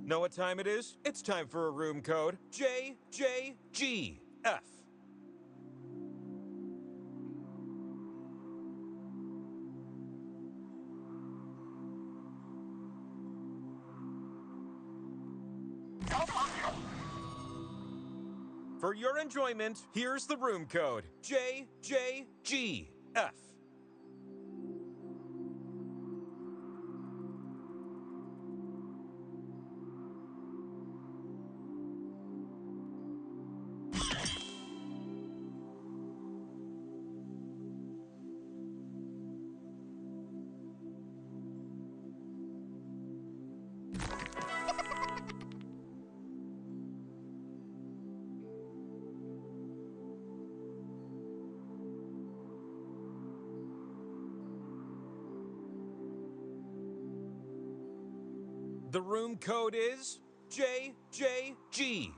Know what time it is? It's time for a room code. JJGF. For your enjoyment, here's the room code. JJGF. The room code is JJGF.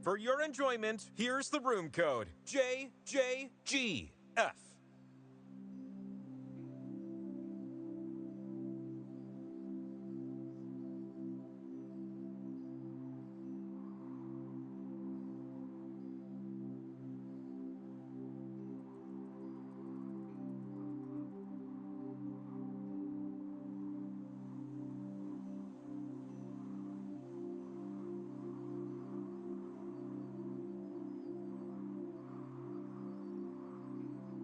For your enjoyment, here's the room code. JJGF.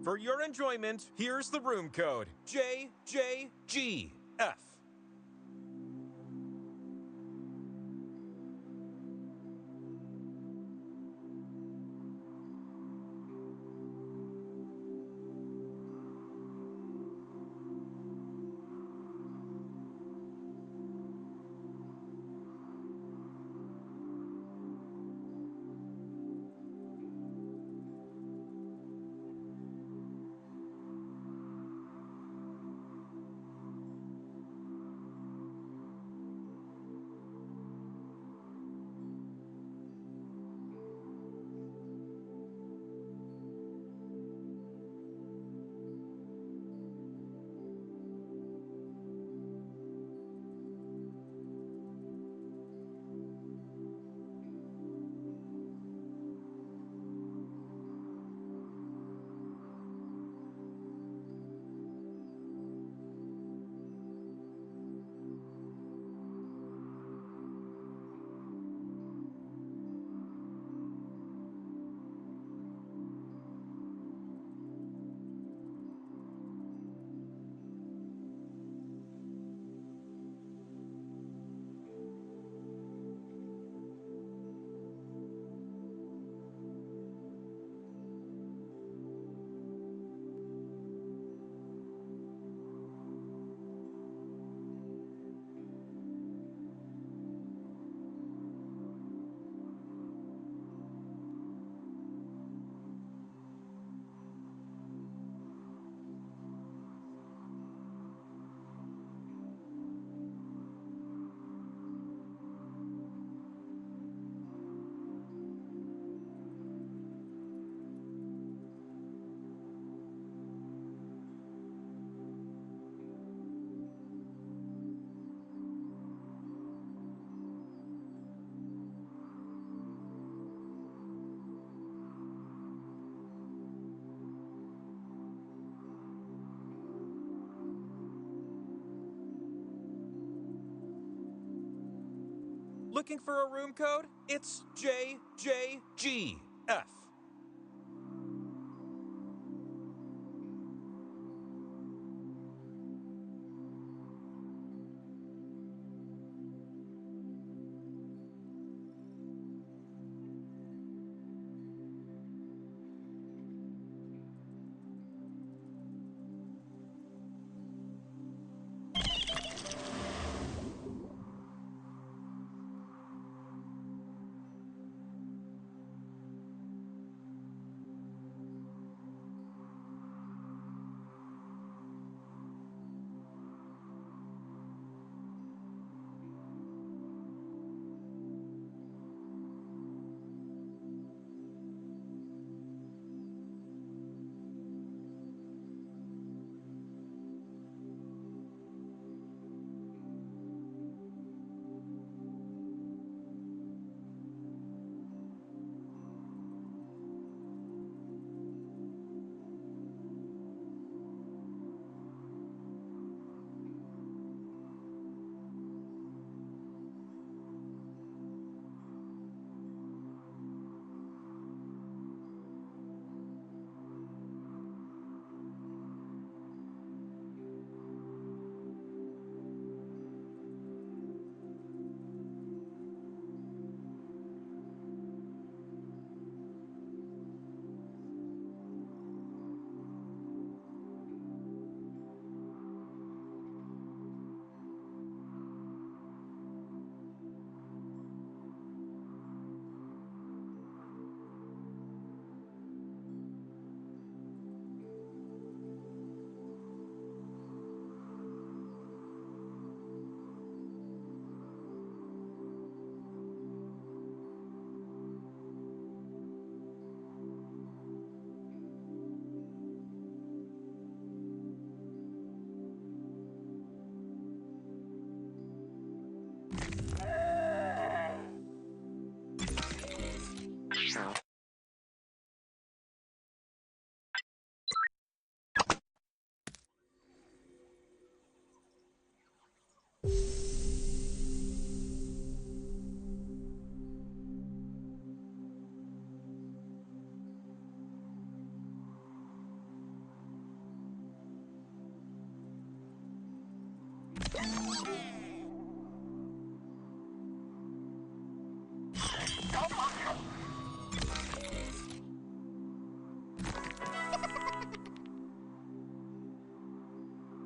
For your enjoyment, here's the room code. JJGF. Looking for a room code? It's JJGF.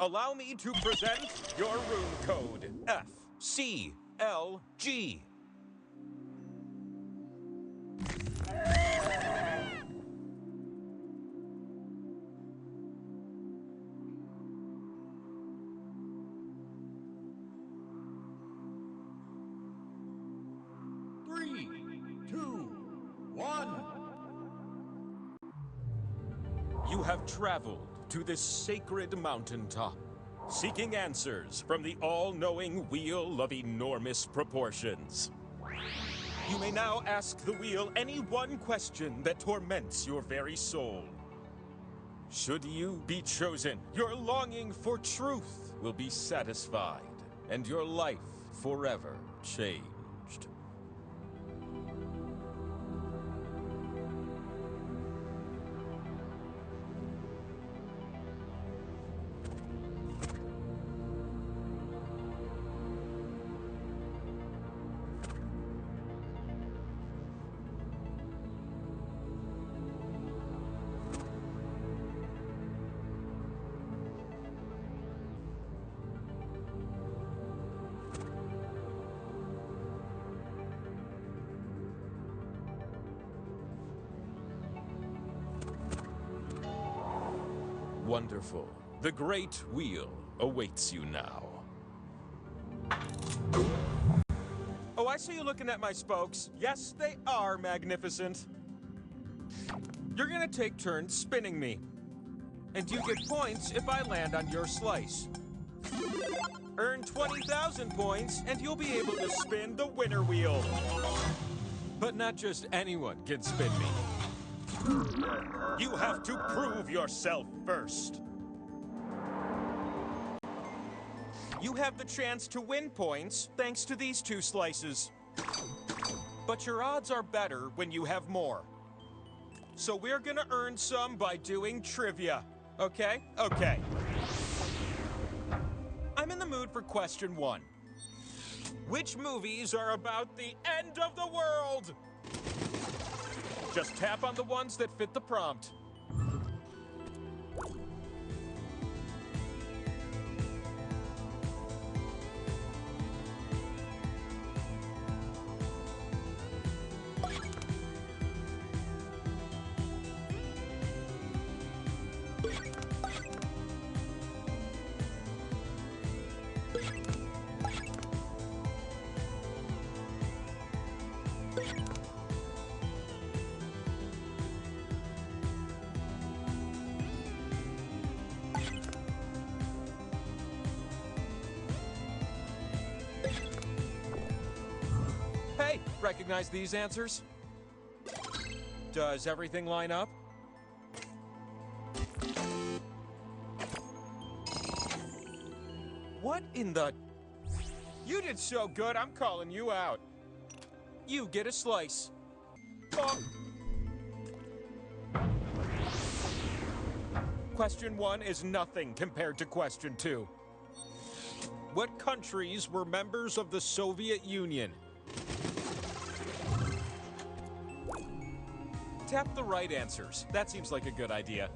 Allow me to present your room code, FCLG. Three, two, one. You have traveled to this sacred mountaintop, seeking answers from the all-knowing wheel of enormous proportions. You may now ask the wheel any one question that torments your very soul. Should you be chosen, your longing for truth will be satisfied, and your life forever changed. Wonderful. The great wheel awaits you now. Oh, I see you looking at my spokes. Yes, they are magnificent. You're gonna take turns spinning me. And you get points if I land on your slice. Earn 20,000 points, and you'll be able to spin the winner wheel. But not just anyone can spin me. You have to prove yourself first. You have the chance to win points thanks to these two slices. But your odds are better when you have more. So we're gonna earn some by doing trivia, okay? Okay. I'm in the mood for question 1. Which movies are about the end of the world? Just tap on the ones that fit the prompt. Hey, recognize these answers? Does everything line up? What in the... You did so good, I'm calling you out. You get a slice. Bonk. Question 1 is nothing compared to question 2. What countries were members of the Soviet Union? Tap the right answers. That seems like a good idea.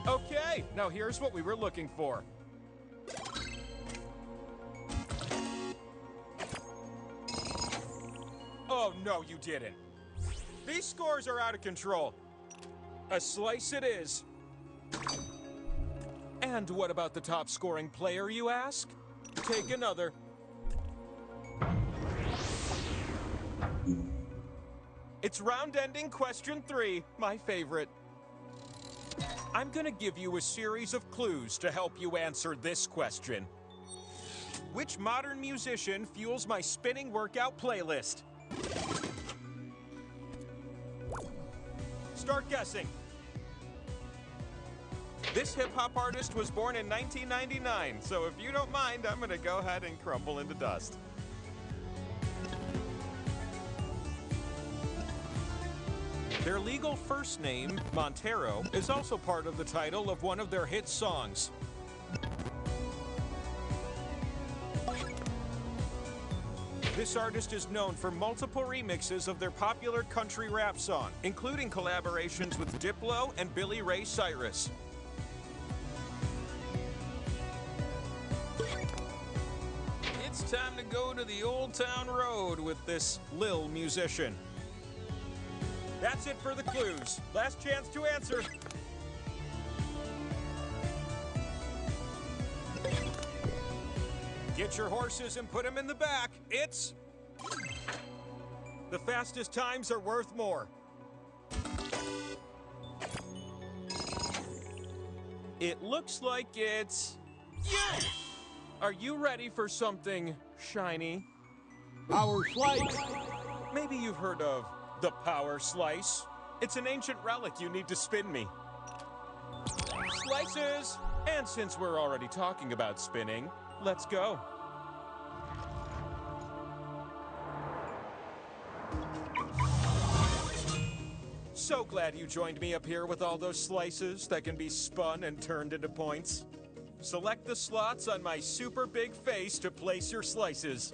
Okay, now here's what we were looking for. Oh, no, you didn't. These scores are out of control. A slice it is. And what about the top scoring player, you ask? Take another. It's round-ending question 3, my favorite. I'm gonna give you a series of clues to help you answer this question. Which modern musician fuels my spinning workout playlist? Start guessing. This hip-hop artist was born in 1999, so if you don't mind, I'm gonna go ahead and crumble into dust. Their legal first name, Montero, is also part of the title of one of their hit songs. This artist is known for multiple remixes of their popular country rap song, including collaborations with Diplo and Billy Ray Cyrus. It's time to go to the Old Town Road with this Lil musician. That's it for the clues. Last chance to answer. Get your horses and put them in the back. It's... The fastest times are worth more. It looks like it's... You! Are you ready for something shiny? Power slice. Maybe you've heard of the power slice. It's an ancient relic you need to spin me. Slices! And since we're already talking about spinning, let's go. So glad you joined me up here with all those slices that can be spun and turned into points. Select the slots on my super big face to place your slices.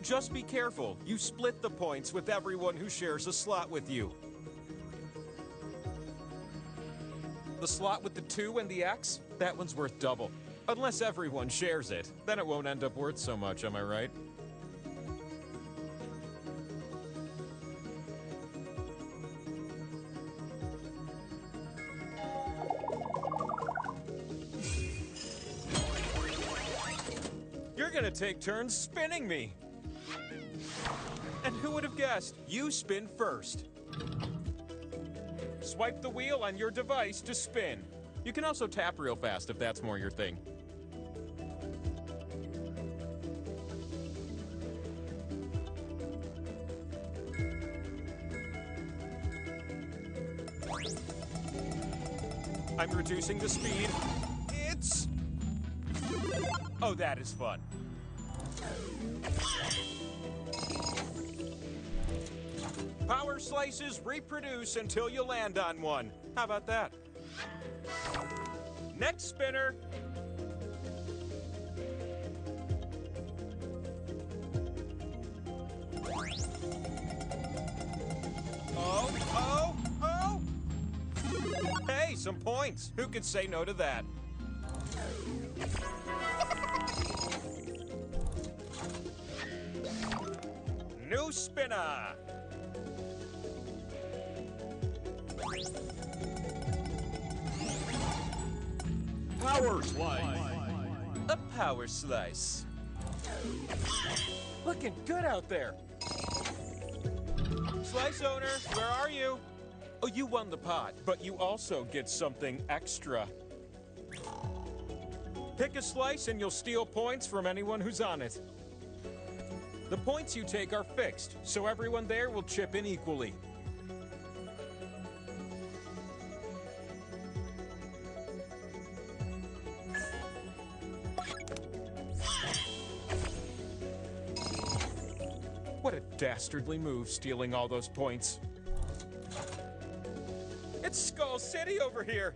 Just be careful. You split the points with everyone who shares a slot with you. The slot with the 2 and the X, that one's worth double. Unless everyone shares it, then it won't end up worth so much, am I right? gonna take turns spinning me. And who would have guessed? You spin first. Swipe the wheel on your device to spin. You can also tap real fast if that's more your thing. I'm reducing the speed. It's... Oh, that is fun. Power slices reproduce until you land on one. How about that? Next spinner. Oh! Hey, some points. Who could say no to that? New spinner. Power slice. A power slice. Looking good out there. Slice owner, where are you? Oh, you won the pot, but you also get something extra. Pick a slice and you'll steal points from anyone who's on it. The points you take are fixed, so everyone there will chip in equally. What a dastardly move, stealing all those points. It's Skull City over here.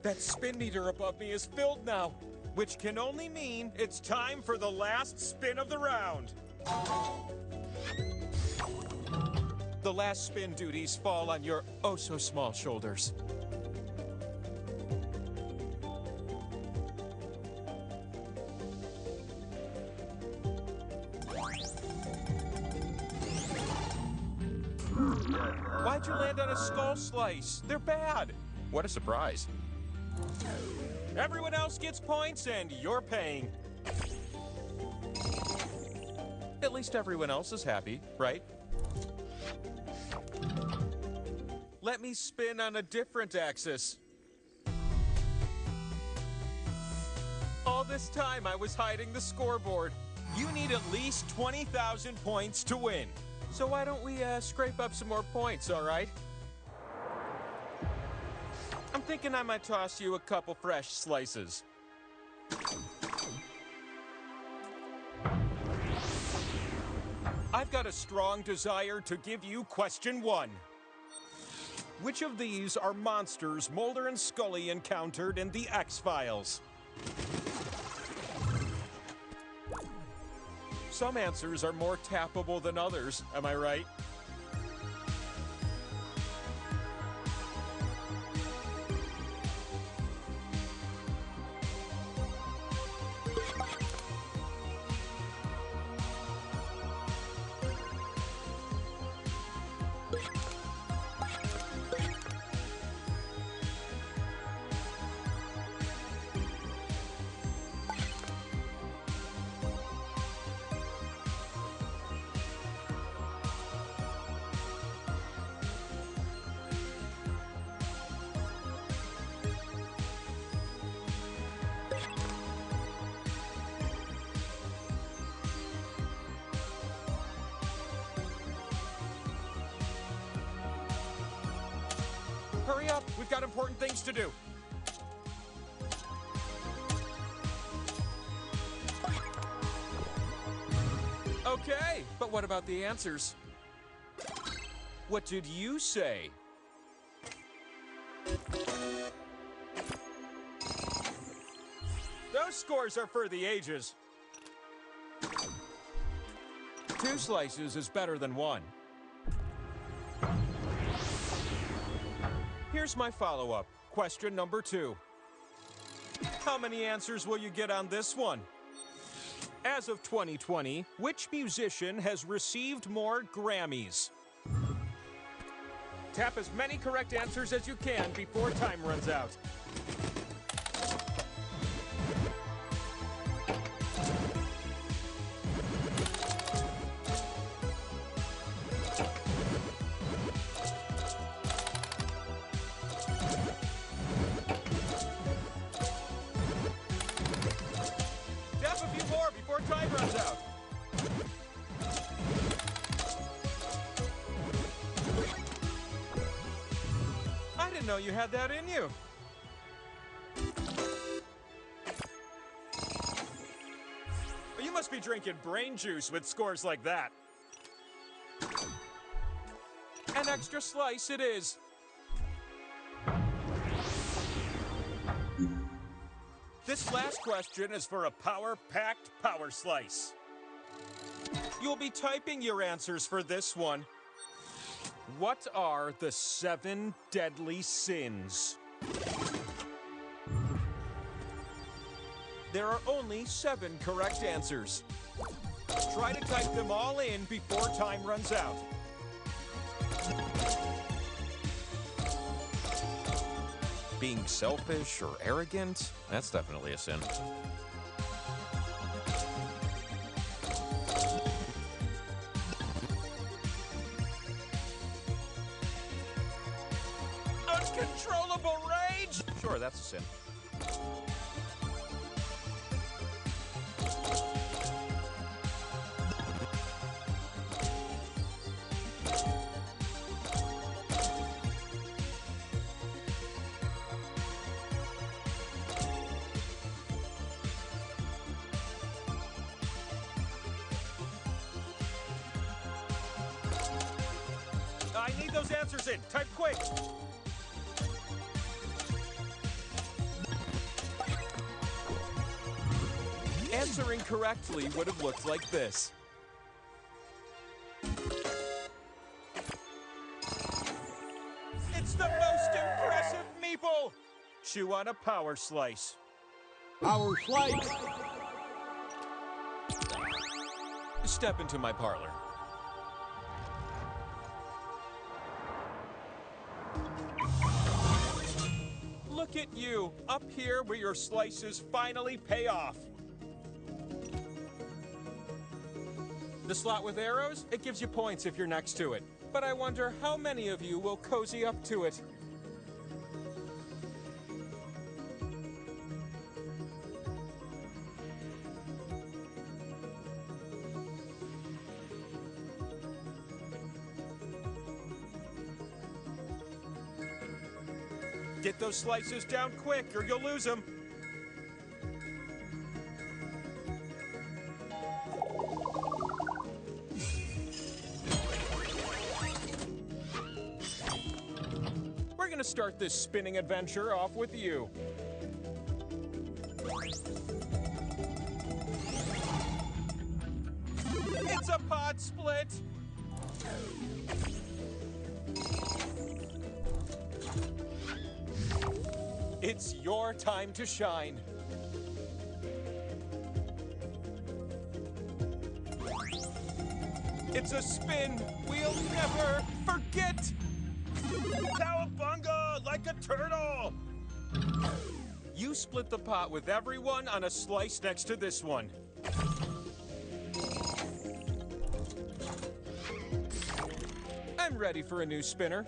That spin meter above me is filled now, which can only mean it's time for the last spin of the round. The last spin duties fall on your oh-so-small shoulders. Why'd you land on a skull slice? They're bad. What a surprise. Everyone else gets points and you're paying. At least everyone else is happy, right? Let me spin on a different axis. All this time I was hiding the scoreboard. You need at least 20,000 points to win. So why don't we scrape up some more points, all right? I'm thinking I might toss you a couple fresh slices. I've got a strong desire to give you question 1. Which of these are monsters Mulder and Scully encountered in the X-Files? Some answers are more tappable than others, am I right? Hurry up, we've got important things to do. Okay, but what about the answers? What did you say? Those scores are for the ages. 2 slices is better than 1. Here's my follow-up. Question number 2. How many answers will you get on this one? As of 2020, which musician has received more Grammys? Tap as many correct answers as you can before time runs out. know you had that in you. You must be drinking brain juice with scores like that. An extra slice it is. This last question is for a power-packed power slice. You'll be typing your answers for this one. What are the 7 deadly sins? There are only 7 correct answers. Try to type them all in before time runs out. Being selfish or arrogant? That's definitely a sin. Uncontrollable rage? Sure, that's a sin. I need those answers in. Type quick. Answering correctly would have looked like this. It's the most impressive meeple! Chew on a power slice. Power slice. Step into my parlor. Look at you, up here where your slices finally pay off. The slot with arrows, it gives you points if you're next to it. But I wonder how many of you will cozy up to it. Get those slices down quick or you'll lose them. We're gonna start this spinning adventure off with you. It's a pot split! It's your time to shine. It's a spin we'll never forget! Cowabunga, like a turtle! You split the pot with everyone on a slice next to this one. I'm ready for a new spinner.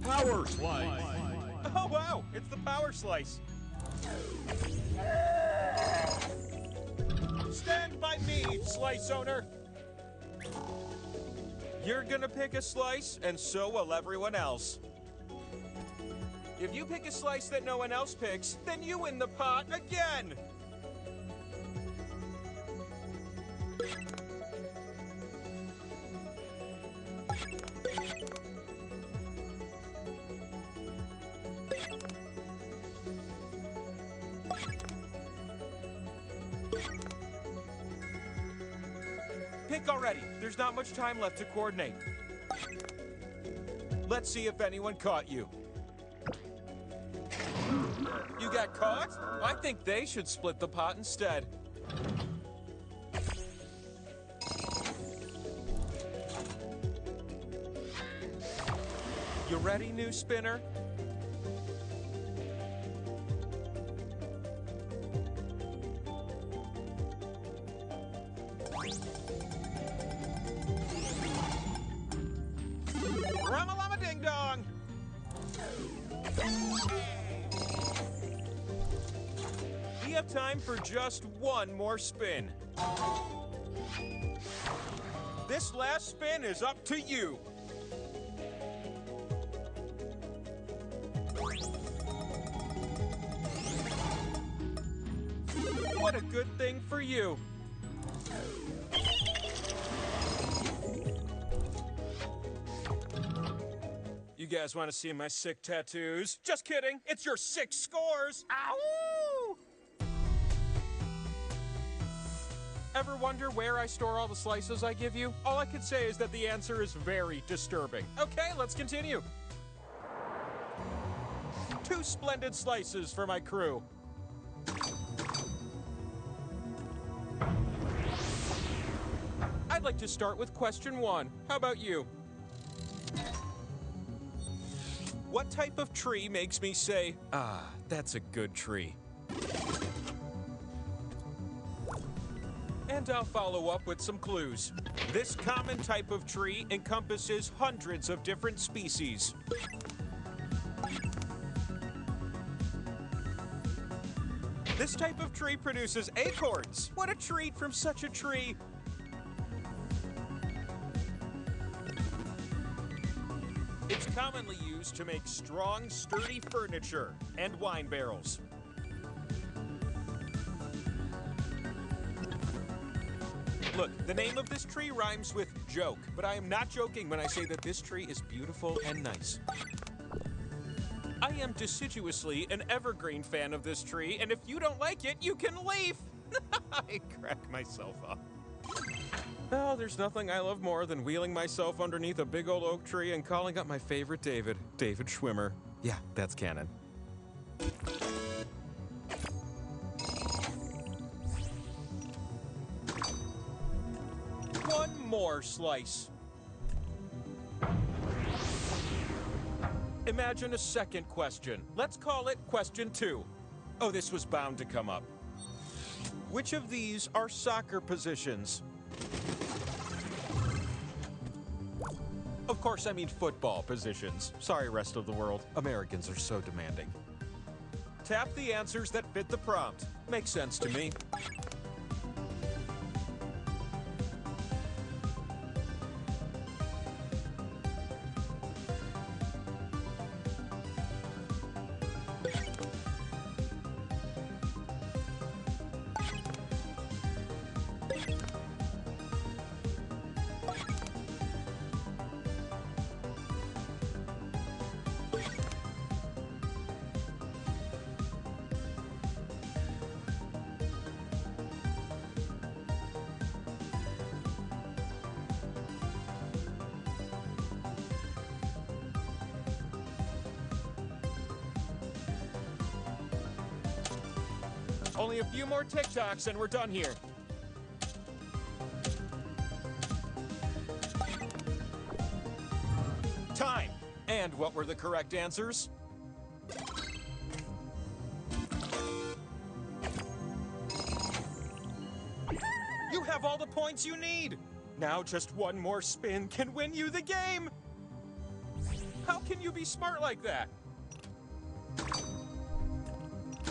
Power slice. Oh wow, it's the power slice. Stand by me, slice owner. You're gonna pick a slice, and so will everyone else. If you pick a slice that no one else picks, then you win the pot again. Pick already. There's not much time left to coordinate. Let's see if anyone caught you. You got caught? I think they should split the pot instead. You ready, new spinner? Rama-lama ding-dong! We have time for just one more spin. This last spin is up to you. What a good thing for you. You guys want to see my sick tattoos? Just kidding. It's your 6 scores. Ow! Ever wonder where I store all the slices I give you? All I can say is that the answer is very disturbing. Okay, let's continue. 2 splendid slices for my crew. I'd like to start with question 1. How about you? What type of tree makes me say, ah, that's a good tree? And I'll follow up with some clues. This common type of tree encompasses hundreds of different species. This type of tree produces acorns. What a treat from such a tree. It's commonly used to make strong, sturdy furniture and wine barrels. Look, the name of this tree rhymes with joke, but I am not joking when I say that this tree is beautiful and nice. I am decidiously an evergreen fan of this tree, and if you don't like it, you can leave! I crack myself up. Oh, there's nothing I love more than wheeling myself underneath a big old oak tree and calling up my favorite David Schwimmer. Yeah, that's canon. One more slice. Imagine a second question. Let's call it question 2. Oh, this was bound to come up. Which of these are soccer positions? Of course, I mean football positions. Sorry, rest of the world. Americans are so demanding. Tap the answers that fit the prompt. Makes sense to me. Only a few more TikToks and we're done here. Time! And what were the correct answers? You have all the points you need! Now just one more spin can win you the game! How can you be smart like that?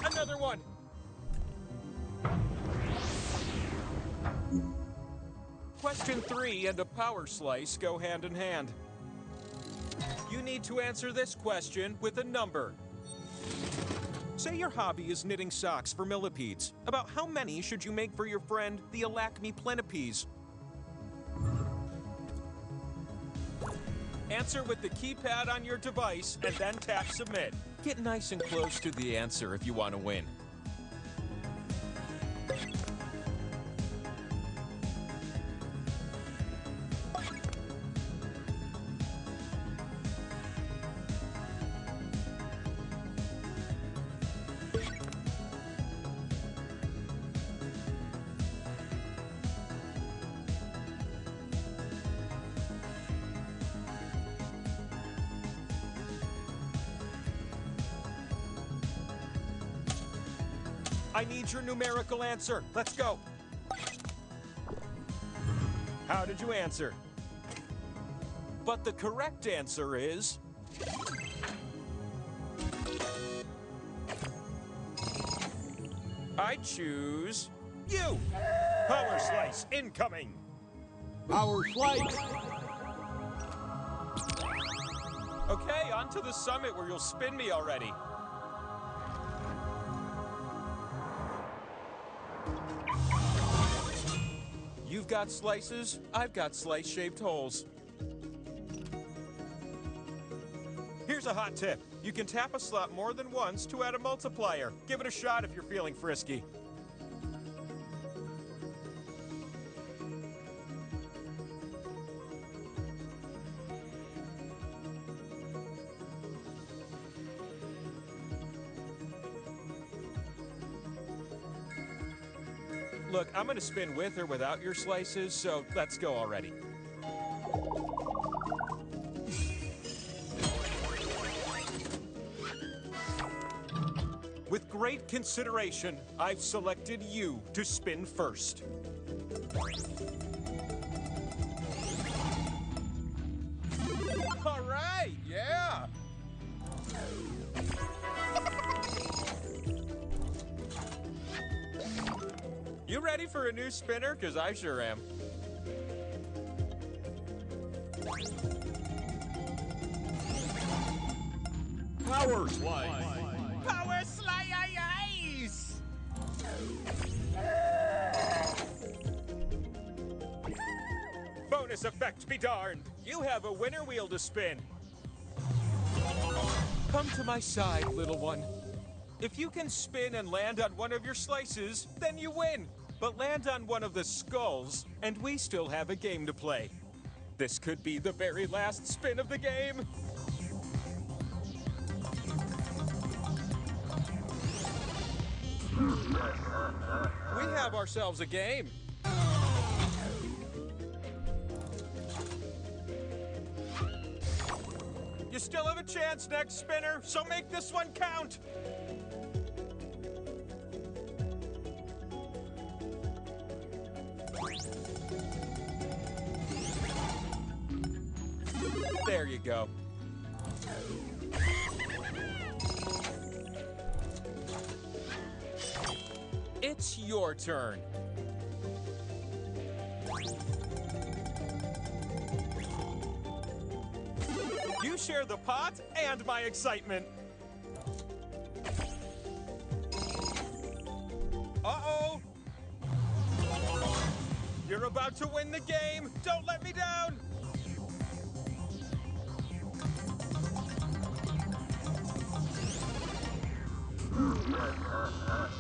Another one! Question 3 and a power slice go hand in hand. You need to answer this question with a number. Say your hobby is knitting socks for millipedes. About how many should you make for your friend, the Alacme Plenipes? Answer with the keypad on your device and then tap submit. Get nice and close to the answer if you want to win. I need your numerical answer. Let's go. How did you answer? But the correct answer is... I choose you. Power slice incoming! Power slice. Okay, on to the summit where you'll spin me already. You've got slices, I've got slice-shaped holes. Here's a hot tip. You can tap a slot more than once to add a multiplier. Give it a shot if you're feeling frisky. Look, I'm gonna spin with or without your slices, so let's go already. With great consideration, I've selected you to spin first. All right, yeah! You ready for a new spinner? 'Cause I sure am. Power slice. Power slice! Bonus effect be darned! You have a winner wheel to spin. Come to my side, little one. If you can spin and land on one of your slices, then you win. But land on one of the skulls, and we still have a game to play. This could be the very last spin of the game. We have ourselves a game. You still have a chance next spinner, so make this one count. There you go. It's your turn. You share the pot and my excitement. Uh-oh! You're about to win the game. Don't let me down.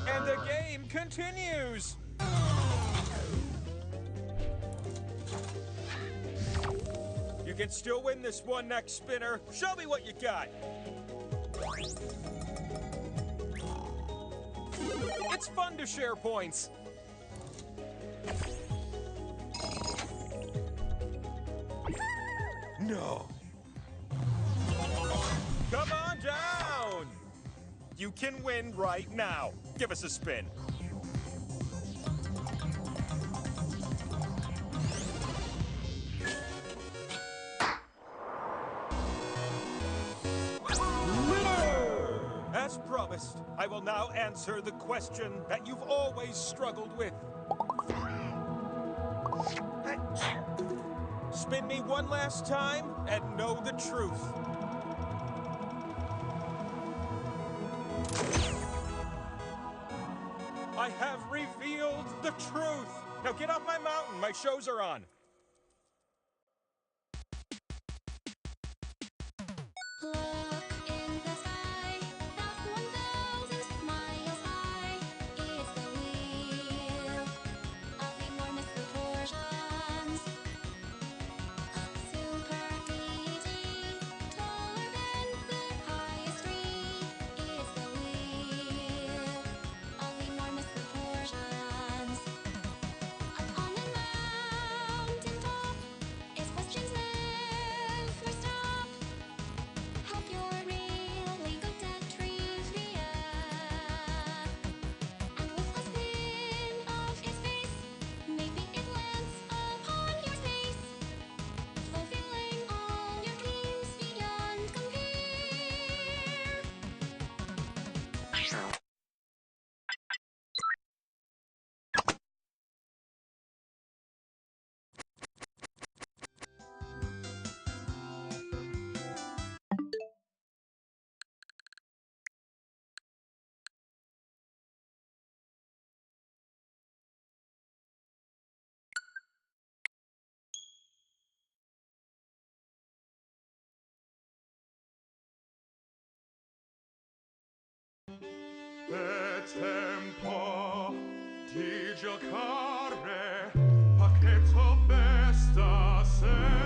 And the game continues. You can still win this one next spinner. Show me what you got. It's fun to share points. No. Come on down. You can win right now. Give us a spin. As promised, I will now answer the question that you've always struggled with. Spin me one last time and know the truth. I have revealed the truth. Now get off my mountain. My shows are on. Look in the sky, that's 1,000 miles high. It's the wheel of enormous proportions. Super easy, taller than the highest tree. It's the wheel of enormous proportions. Up on the mountain top, its questions never stop. Help your di giocare, pacchetto besta se.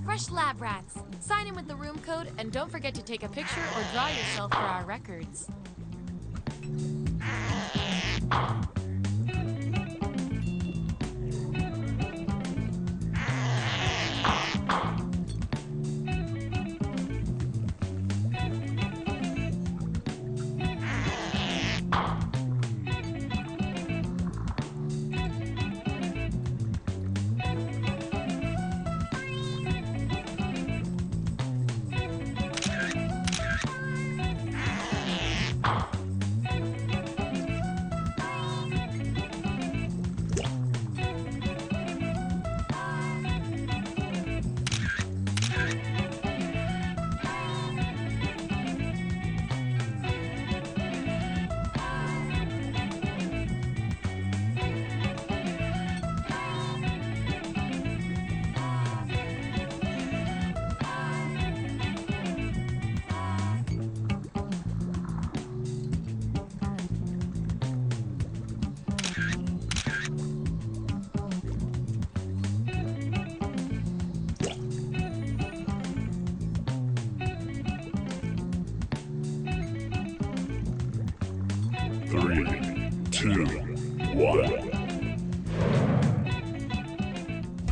Fresh lab rats. Sign in with the room code and don't forget to take a picture or draw yourself for our records.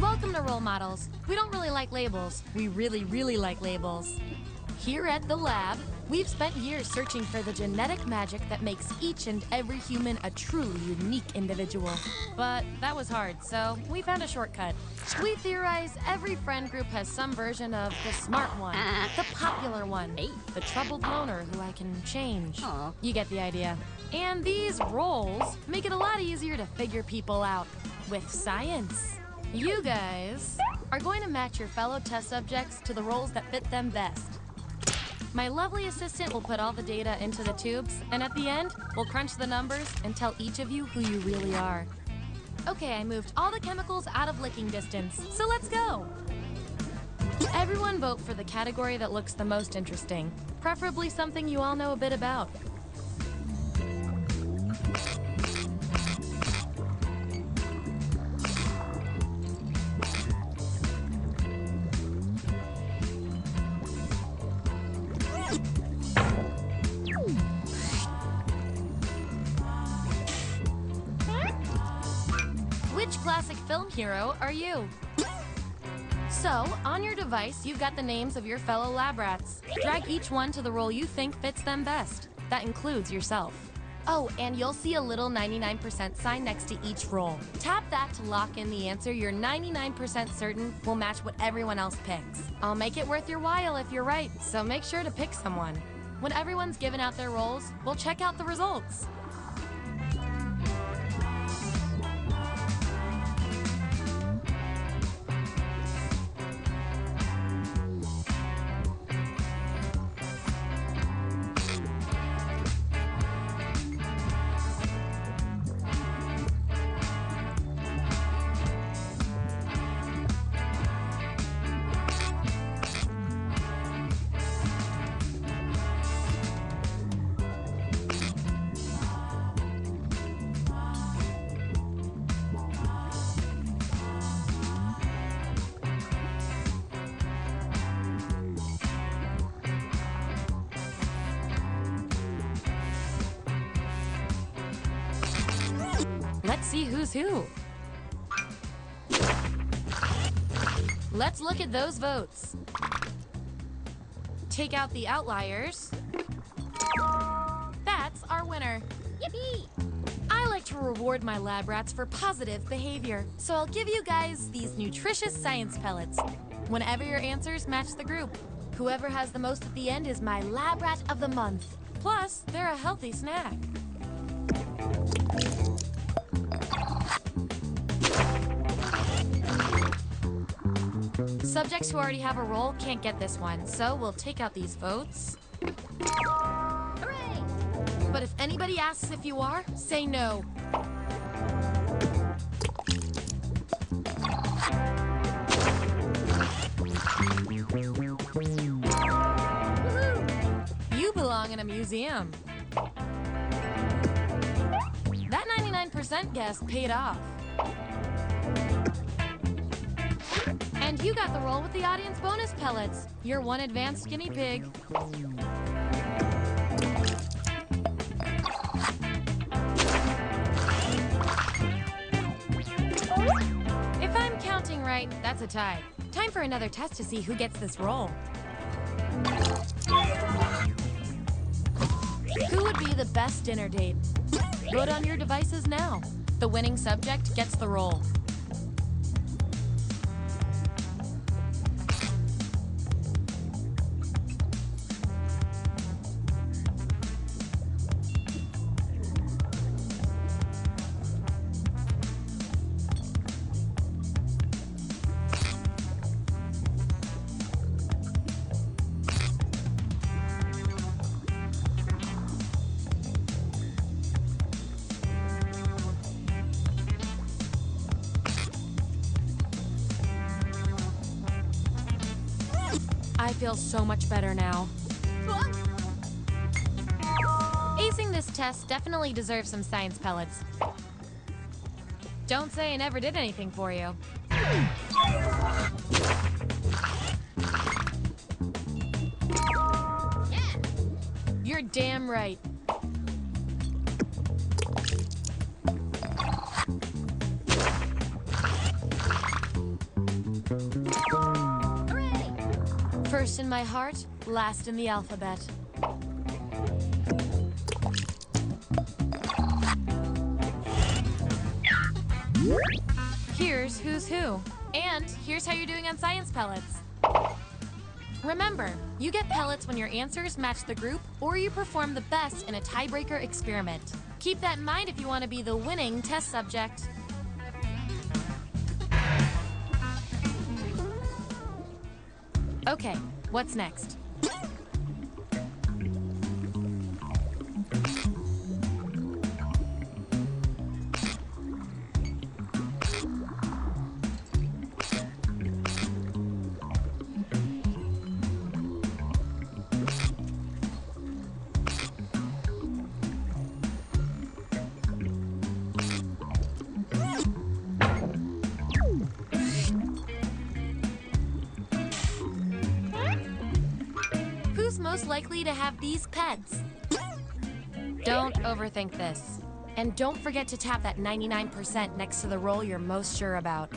Welcome to Role Models. We don't really like labels. We really like labels. Here at the lab, we've spent years searching for the genetic magic that makes each and every human a truly unique individual. But that was hard, so we found a shortcut. We theorize every friend group has some version of the smart one, the popular one, the troubled loner who I can change. Aw. You get the idea. And these roles make it a lot easier to figure people out with science. You guys are going to match your fellow test subjects to the roles that fit them best. My lovely assistant will put all the data into the tubes, and at the end, we'll crunch the numbers and tell each of you who you really are. Okay, I moved all the chemicals out of licking distance, so let's go! Everyone vote for the category that looks the most interesting, preferably something you all know a bit about. Which classic film hero are you? So, on your device, you've got the names of your fellow lab rats. Drag each one to the role you think fits them best. That includes yourself. Oh, and you'll see a little 99% sign next to each role. Tap that to lock in the answer you're 99% certain will match what everyone else picks. I'll make it worth your while if you're right, so make sure to pick someone. When everyone's given out their roles, we'll check out the results. Let's see who's who. Let's look at those votes. Take out the outliers. That's our winner. Yippee! I like to reward my lab rats for positive behavior, so I'll give you guys these nutritious science pellets whenever your answers match the group. Whoever has the most at the end is my lab rat of the month. Plus, they're a healthy snack. Subjects who already have a role can't get this one, so we'll take out these votes. Hooray! But if anybody asks if you are, say no. Woohoo! You belong in a museum. That 99% guess paid off. And you got the role with the audience bonus pellets. You're one advanced guinea pig. If I'm counting right, that's a tie. Time for another test to see who gets this role. Who would be the best dinner date? Vote on your devices now. The winning subject gets the role. I feel so much better now. Acing this test definitely deserves some science pellets. Don't say I never did anything for you. Yeah. You're damn right. First in my heart, last in the alphabet. Here's who's who. And here's how you're doing on science pellets. Remember, you get pellets when your answers match the group or you perform the best in a tiebreaker experiment. Keep that in mind if you want to be the winning test subject. Okay, what's next? Most likely to have these pets. Don't overthink this. And don't forget to tap that 99% next to the role you're most sure about.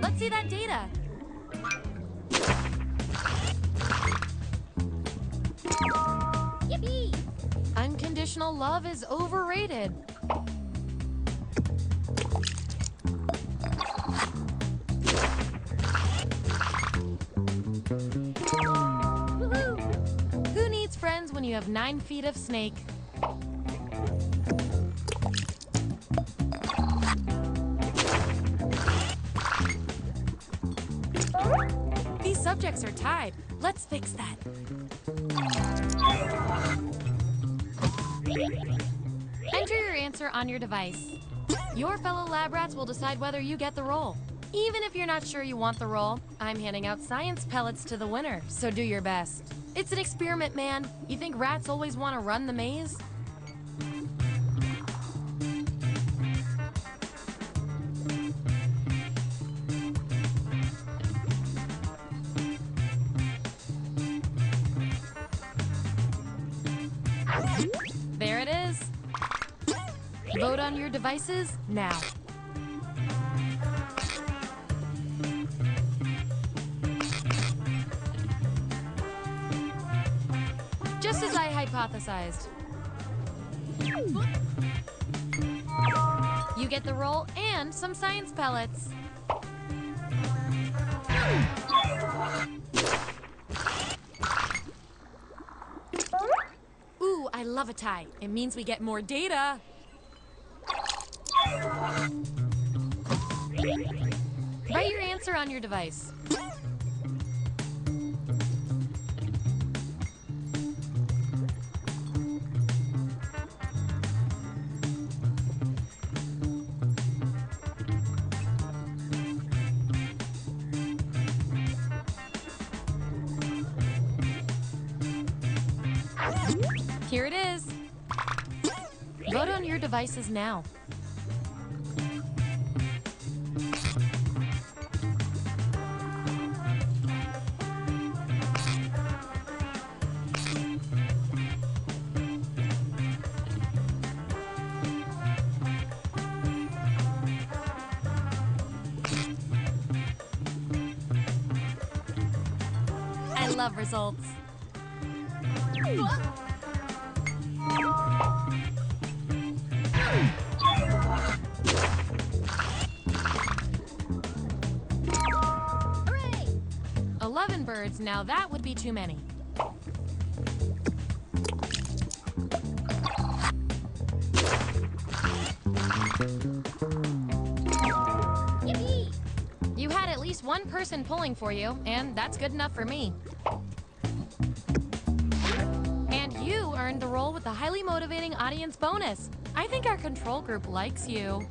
Let's see that data. Yippee! Unconditional love is overrated. Woohoo! Who needs friends when you have 9 feet of snake? These subjects are tied. Let's fix that. Enter your answer on your device. Your fellow lab rats will decide whether you get the role. Even if you're not sure you want the role, I'm handing out science pellets to the winner, so do your best. It's an experiment, man. You think rats always want to run the maze? There it is. Vote on your devices now. Just as I hypothesized. You get the roll and some science pellets. Ooh, I love a tie. It means we get more data. Write your answer on your device. Here it is. Vote on your devices now. I love results. Hooray! 11 birds, now that would be too many. Yippee! You had at least one person pulling for you, and that's good enough for me. And you earned the role with the highly motivating audience bonus. I think our control group likes you.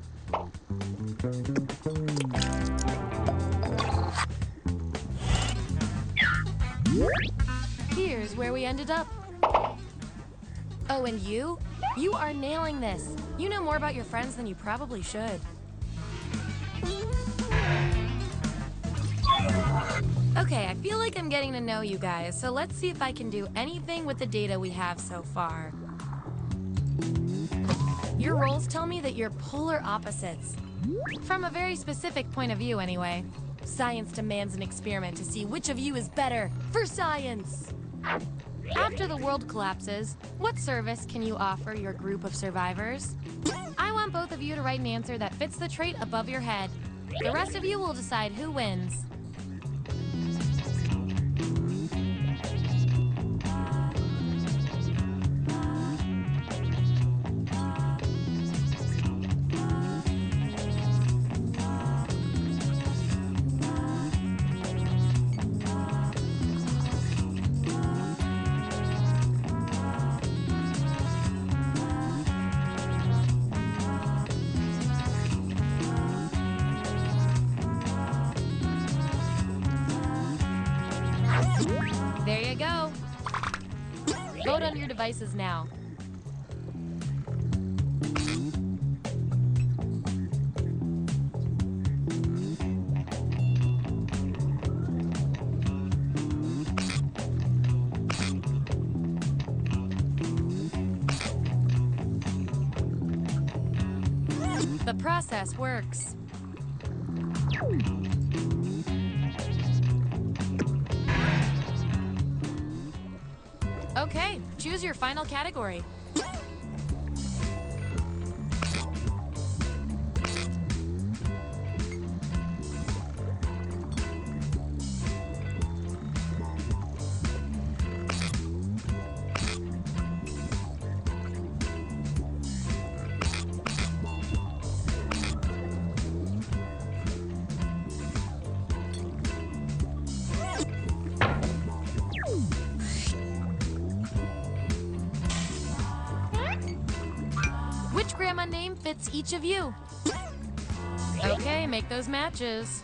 Here's where we ended up. Oh, and you? You are nailing this. You know more about your friends than you probably should. Okay, I feel like I'm getting to know you guys, so let's see if I can do anything with the data we have so far. Your roles tell me that you're polar opposites. From a very specific point of view, anyway. Science demands an experiment to see which of you is better for science. After the world collapses, what service can you offer your group of survivors? I want both of you to write an answer that fits the trait above your head. The rest of you will decide who wins. There you go. Vote on your devices now. The process works. Okay, choose your final category. fits each of you. Okay, make those matches.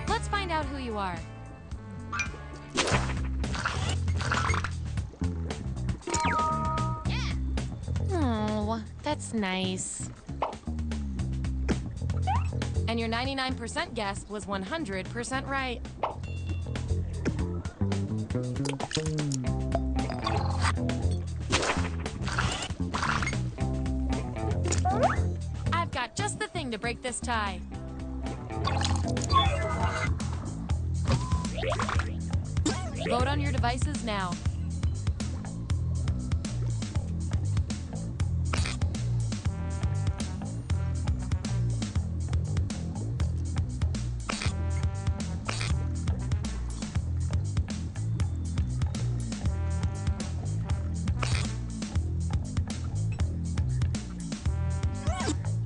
Let's find out who you are. Oh, that's nice. And your 99% guess was 100% right. I've got just the thing to break this tie. Vote on your devices now.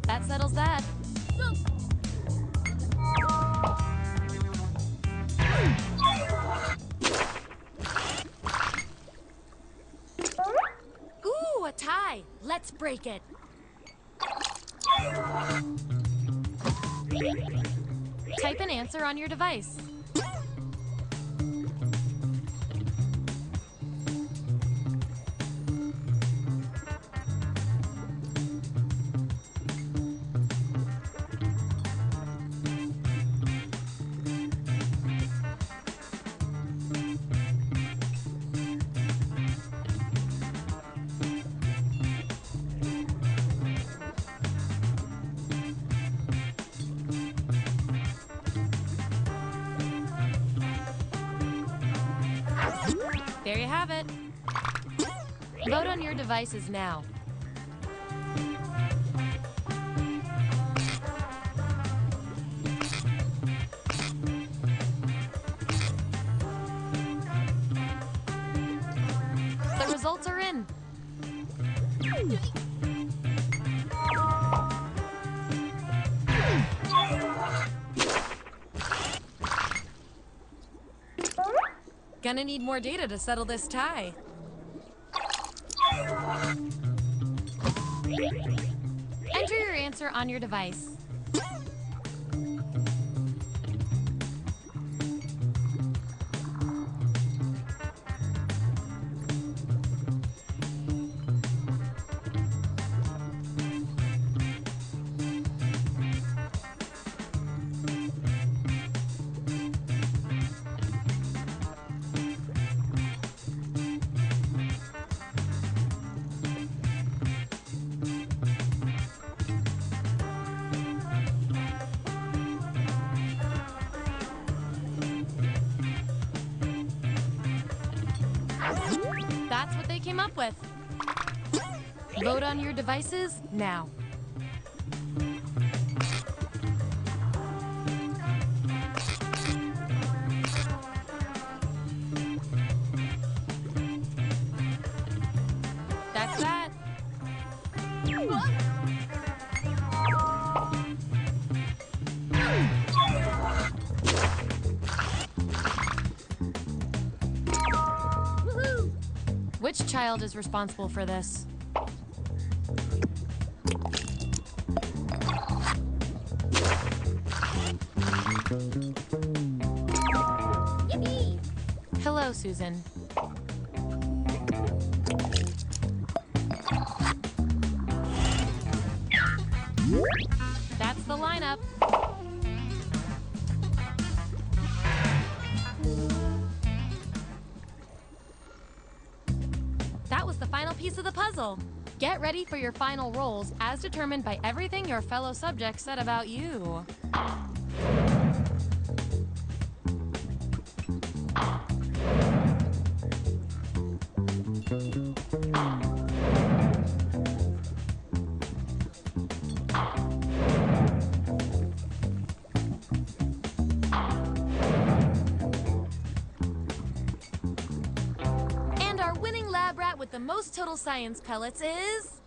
That settles that. Ooh, a tie. Let's break it. Type an answer on your device. There you have it. Vote on your devices now. The results are in. Gonna need more data to settle this tie. Enter your answer on your device. That's what they came up with. Vote on your devices now. That's that. Which child is responsible for this? Yippee! Hello, Susan. That's the lineup. That was the final piece of the puzzle. Get ready for your final rolls as determined by everything your fellow subjects said about you. And our winning lab rat with the most total science pellets is...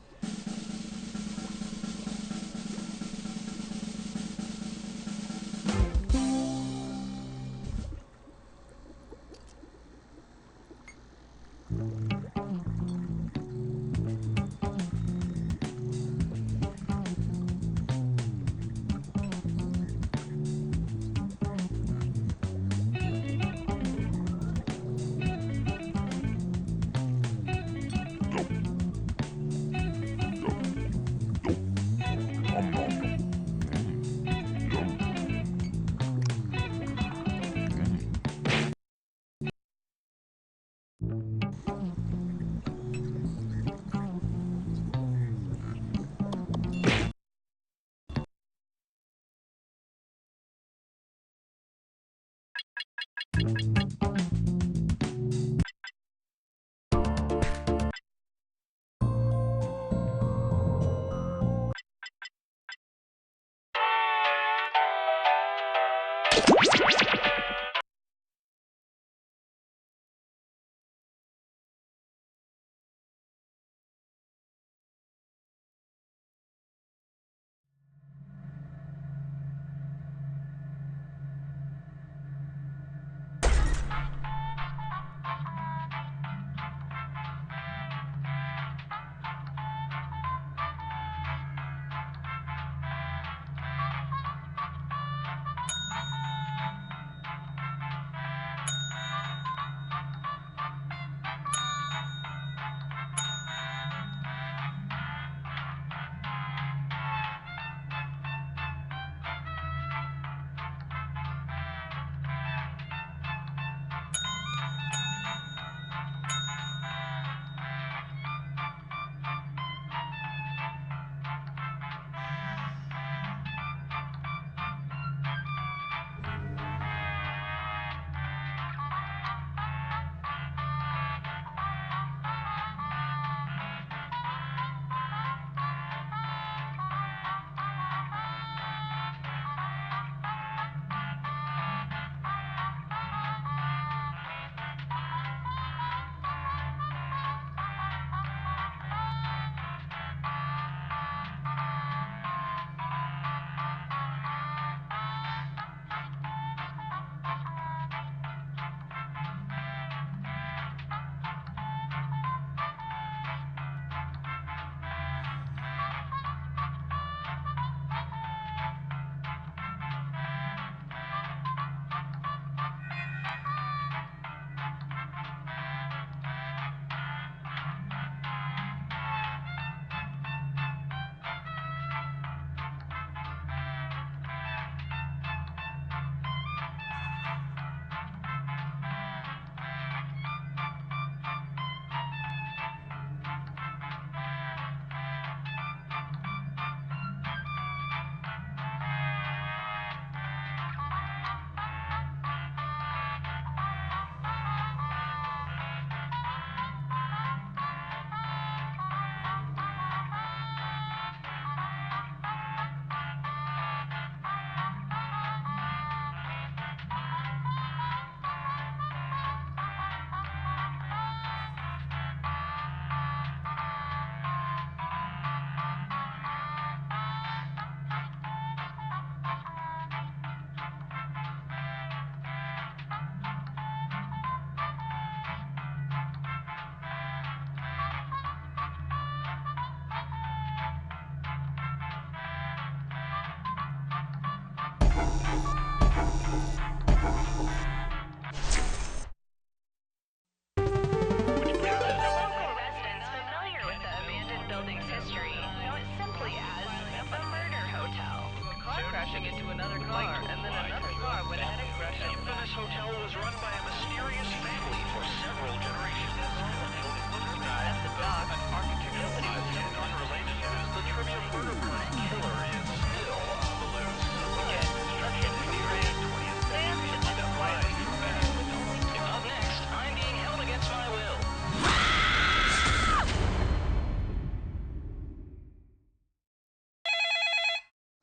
hotel was run by a mysterious family for several generations. At the dock, an architectural museum unrelated news, the trivia murder party killer is still on the loose. Weekend construction can be rated 20th century stuff lightly for back with only two. Up next, I'm being held against my will.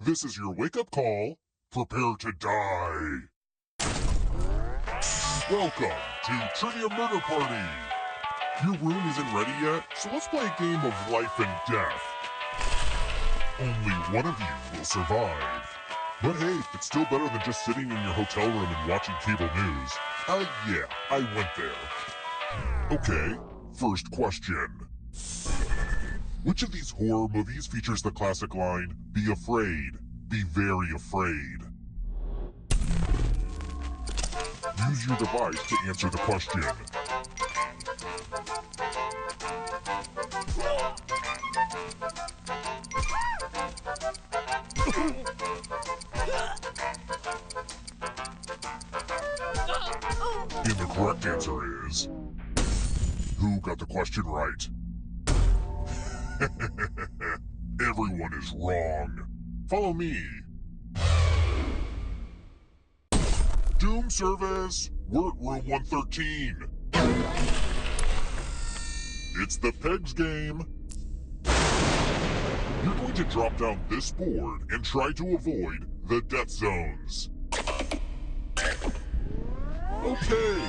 This is your wake-up call. Prepare to die. Welcome to Trivia Murder Party. Your room isn't ready yet, so let's play a game of life and death. Only one of you will survive. But hey, it's still better than just sitting in your hotel room and watching cable news. Yeah, I went there. Okay, first question. Which of these horror movies features the classic line, "Be afraid, be very afraid"? Use your device to answer the question. And the correct answer is... Who got the question right? Everyone is wrong. Follow me. Doom service. We're at room 113. It's the Pegs game. You're going to drop down this board and try to avoid the death zones. Okay.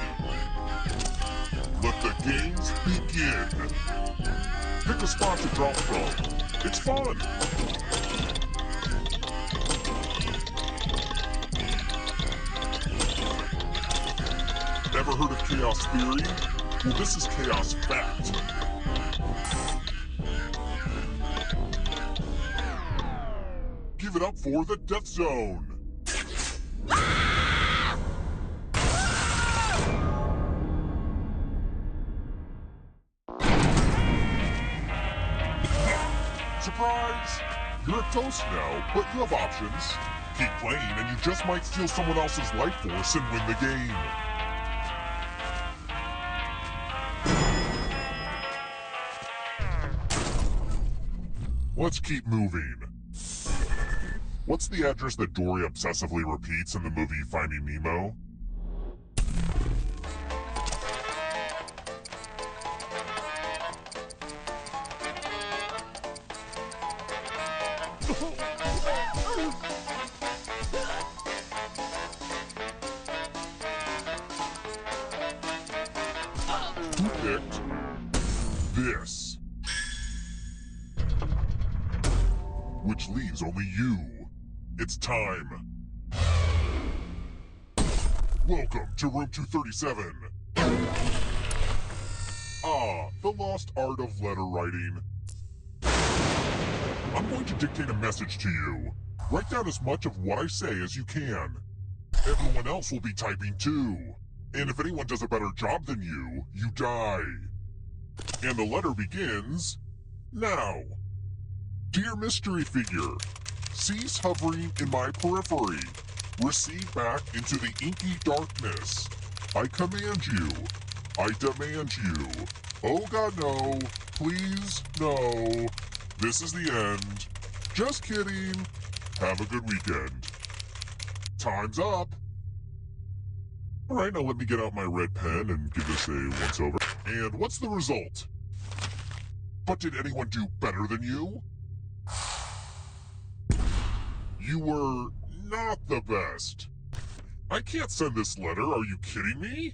Let the games begin. Pick a spot to drop from. It's fun. Ever heard of chaos theory? Well, this is chaos fact. Give it up for the death zone. Surprise! You're a toast now, but you have options. Keep playing and you just might steal someone else's life force and win the game. Let's keep moving. What's the address that Dory obsessively repeats in the movie Finding Nemo? Who picked this? Which leaves only you. It's time. Welcome to room 237. The lost art of letter writing. I'm going to dictate a message to you. Write down as much of what I say as you can. Everyone else will be typing too. And if anyone does a better job than you, you die. And the letter begins now. Dear mystery figure, cease hovering in my periphery. Recede back into the inky darkness. I command you. I demand you. Oh God, no. Please, no. This is the end. Just kidding. Have a good weekend. Time's up. Alright, now let me get out my red pen and give this a once-over. And what's the result? But did anyone do better than you? You were not the best. I can't send this letter, are you kidding me?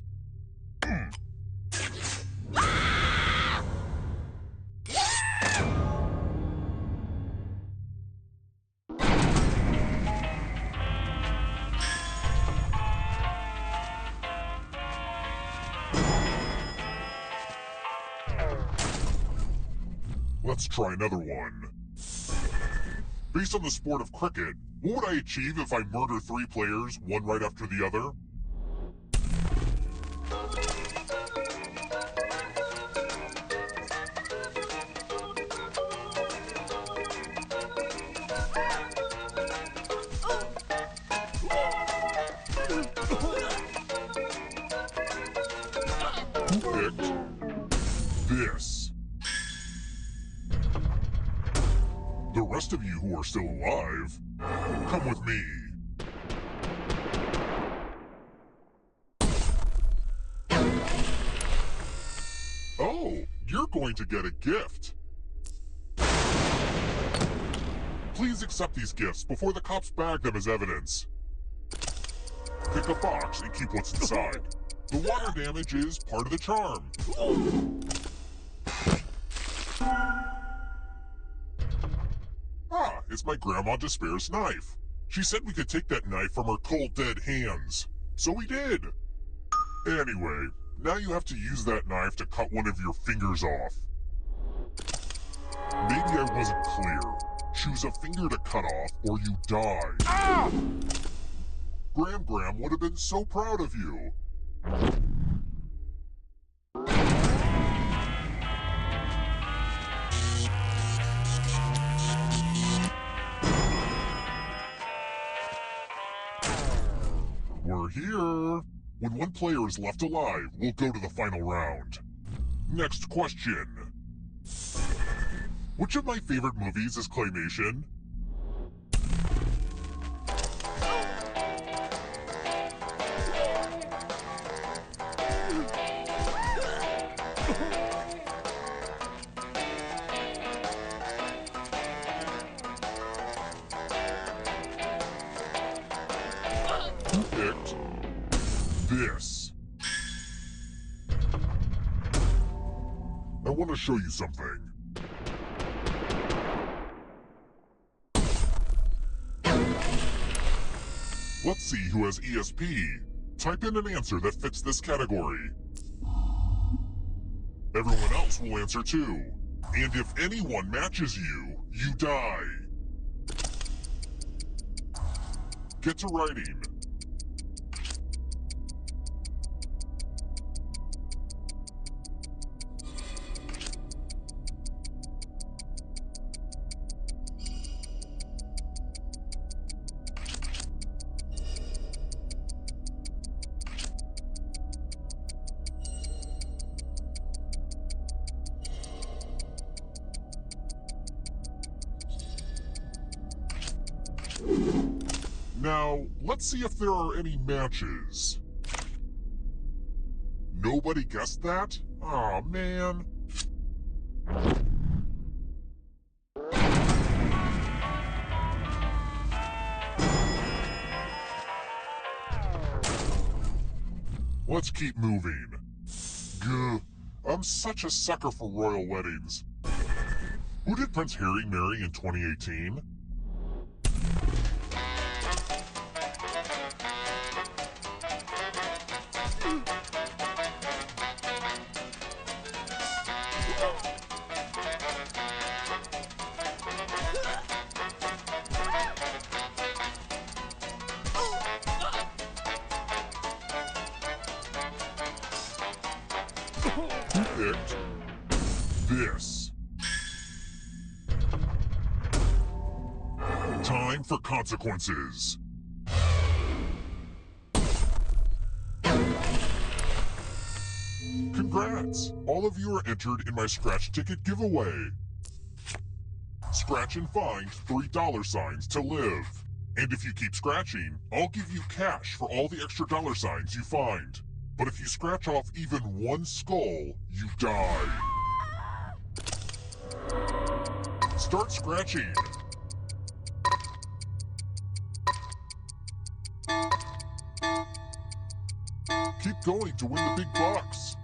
Let's try another one. Based on the sport of cricket, what would I achieve if I murder 3 players, one right after the other? Who picked this? rest of you who are still alive, come with me. Oh, you're going to get a gift. Please accept these gifts before the cops bag them as evidence. Pick a box and keep what's inside. The water damage is part of the charm. Ah, it's my Grandma Despair's knife. She said we could take that knife from her cold, dead hands. So we did. Anyway, now you have to use that knife to cut one of your fingers off. Maybe I wasn't clear. Choose a finger to cut off or you die. Ah! Gram would have been so proud of you. We're here. When one player is left alive, we'll go to the final round. Next question. Which of my favorite movies is claymation? Who picked this? I want to show you something. Let's see who has ESP. Type in an answer that fits this category. Everyone else will answer too. And if anyone matches you, you die. Get to writing. Now, let's see if there are any matches. Nobody guessed that? Aw, man. Let's keep moving. Gah, I'm such a sucker for royal weddings. Who did Prince Harry marry in 2018? Who picked this? Time for consequences. Congrats! All of you are entered in my scratch ticket giveaway. Scratch and find $3 to live. And if you keep scratching, I'll give you cash for all the extra $signs you find. But if you scratch off even one skull, you die. Start scratching. Keep going to win the big bucks.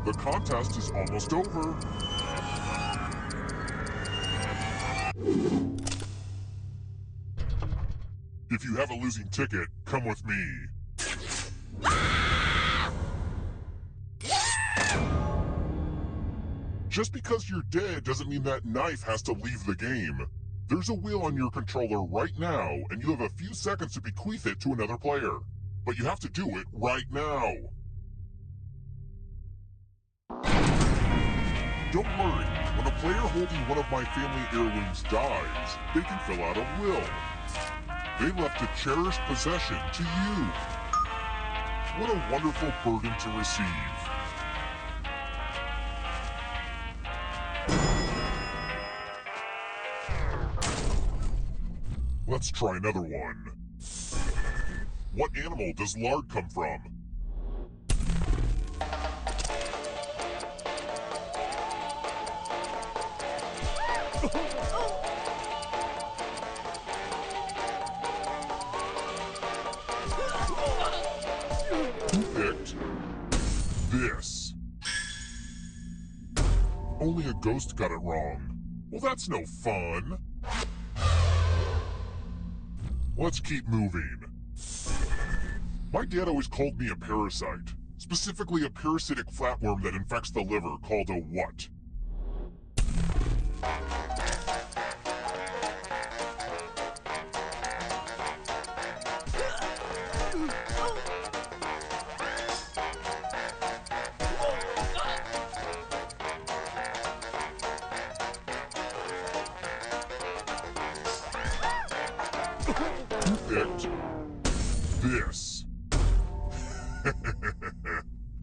The contest is almost over. If you have a losing ticket, come with me. Just because you're dead doesn't mean that knife has to leave the game. There's a wheel on your controller right now, and you have a few seconds to bequeath it to another player. But you have to do it right now. Don't worry, when a player holding one of my family heirlooms dies, they can fill out a will. They left a cherished possession to you. What a wonderful burden to receive. Let's try another one. What animal does lard come from? Who picked this? Only a ghost got it wrong. Well, that's no fun. Let's keep moving. My dad always called me a parasite, specifically a parasitic flatworm that infects the liver called a what? Who picked this?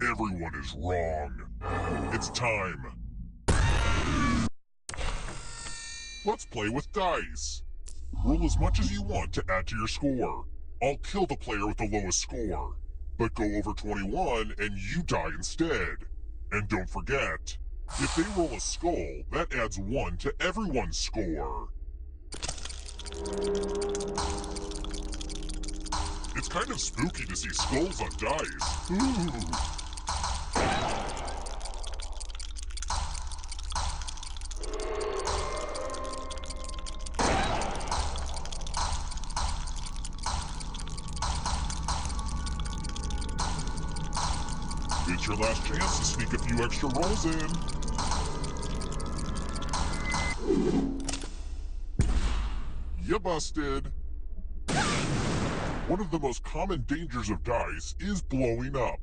Everyone is wrong. It's time. Let's play with dice. Roll as much as you want to add to your score. I'll kill the player with the lowest score. But go over 21 and you die instead. And don't forget, if they roll a skull, that adds 1 to everyone's score. It's kind of spooky to see skulls on dice. Ooh. It's your last chance to sneak a few extra rolls in. You busted. One of the most common dangers of dice is blowing up.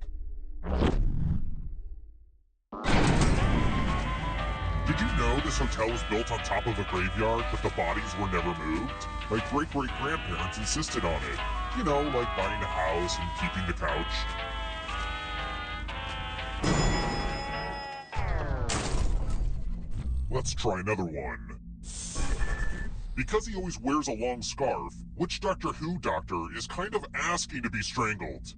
Did you know this hotel was built on top of a graveyard, but the bodies were never moved? My great-great-grandparents insisted on it. You know, like buying a house and keeping the couch. Let's try another one. Because he always wears a long scarf, which Doctor Who doctor is kind of asking to be strangled?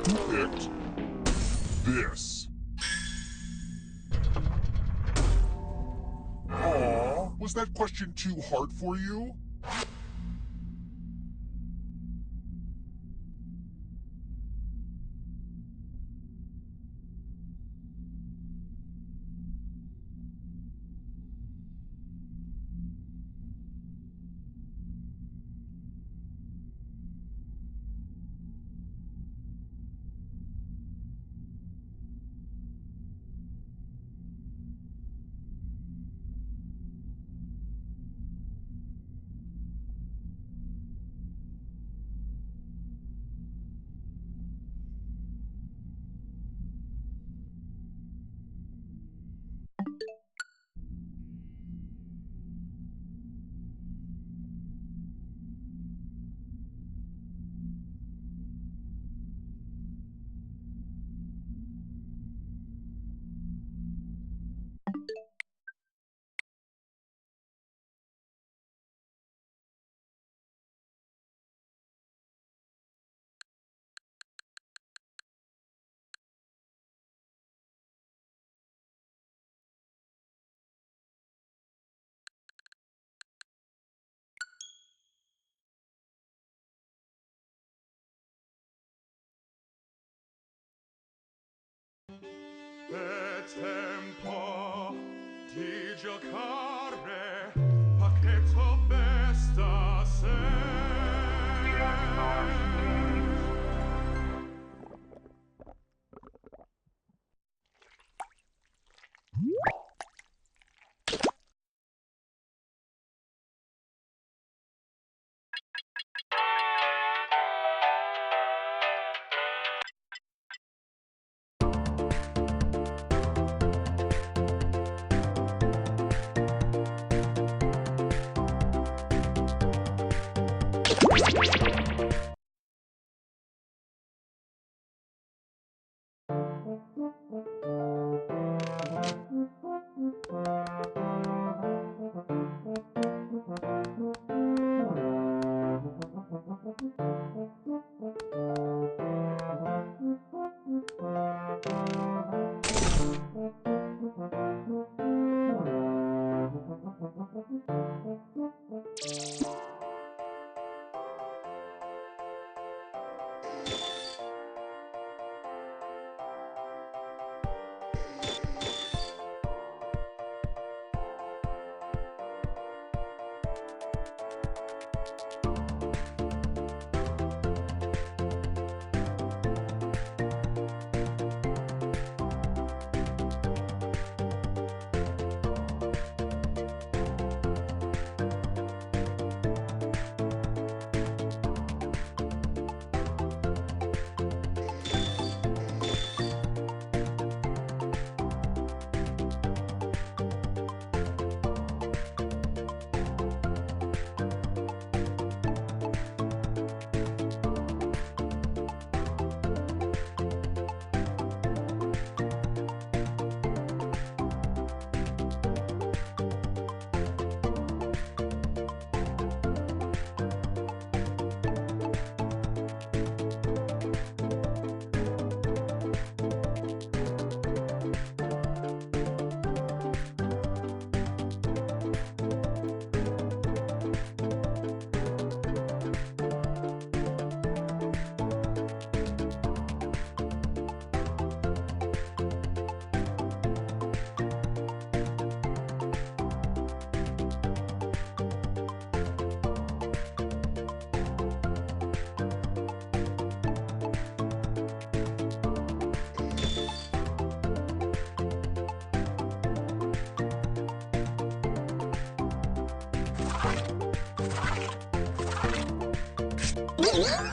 Who picked this? Aw, was that question too hard for you? È tempo di giocare, pacchetto besta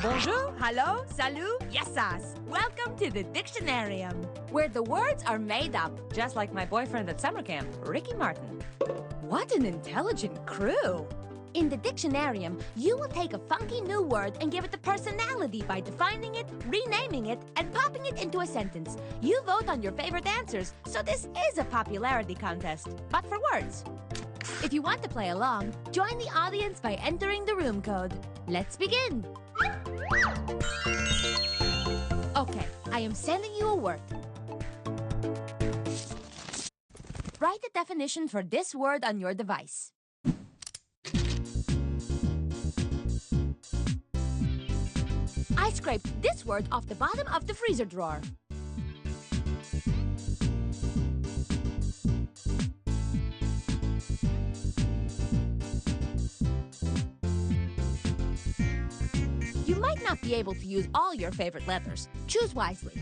Bonjour, hello, salut, yesas. Welcome to the Dictionarium, where the words are made up, just like my boyfriend at summer camp, Ricky Martin. What an intelligent crew. In the Dictionarium, you will take a funky new word and give it a personality by defining it, renaming it, and popping it into a sentence. You vote on your favorite answers, so this is a popularity contest, but for words. If you want to play along, join the audience by entering the room code. Let's begin. Okay, I am sending you a word. Write the definition for this word on your device. I scraped this word off the bottom of the freezer drawer. You might not be able to use all your favorite letters. Choose wisely.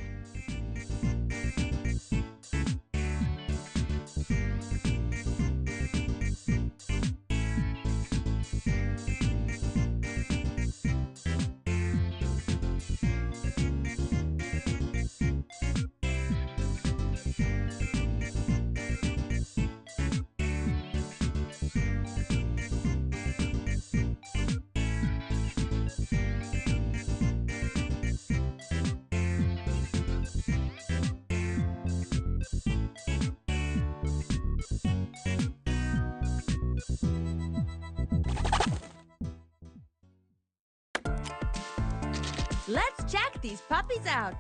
Let's check these puppies out.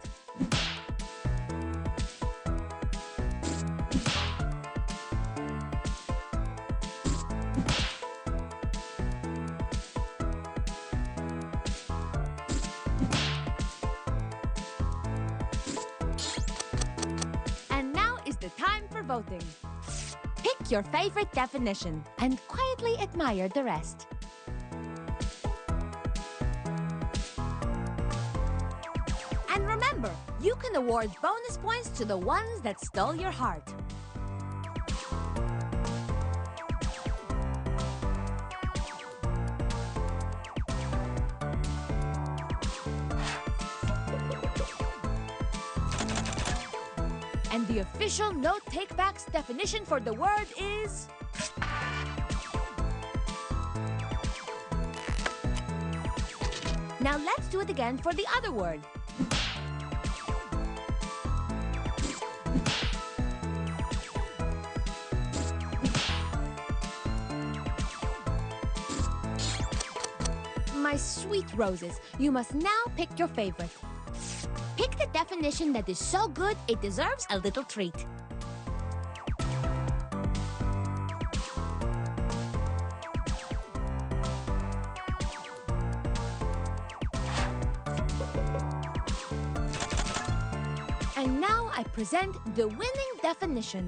And now is the time for voting. Pick your favorite definition and quietly admire the rest. And remember, you can award bonus points to the ones that stole your heart. And the official No Takebacks definition for the word is... Now let's do it again for the other word. My sweet roses, you must now pick your favorite. Pick the definition that is so good it deserves a little treat. And now I present the winning definition.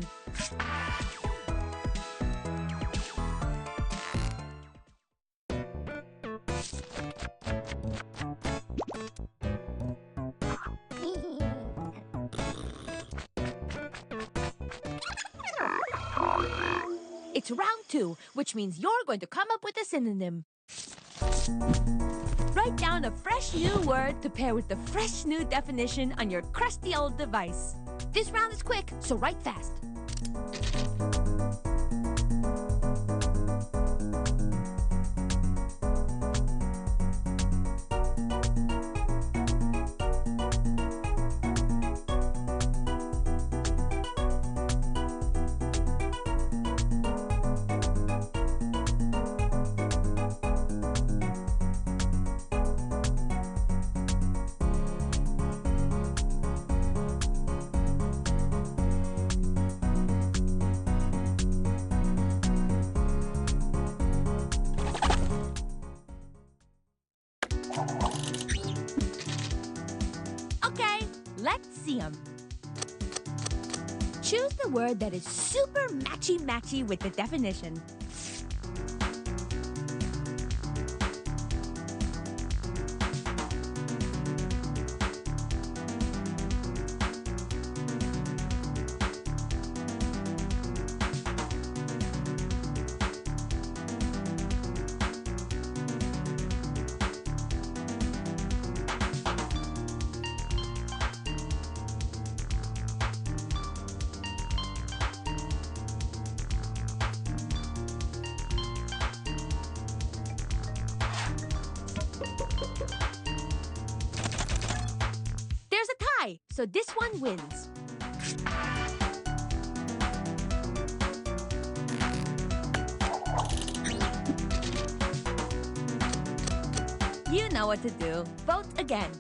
It's round 2, which means you're going to come up with a synonym. Write down a fresh new word to pair with the fresh new definition on your crusty old device. This round is quick, so write fast. Okay, let's see them. Choose the word that is super matchy-matchy with the definition. There's a tie, so this one wins. You know what to do. Vote again.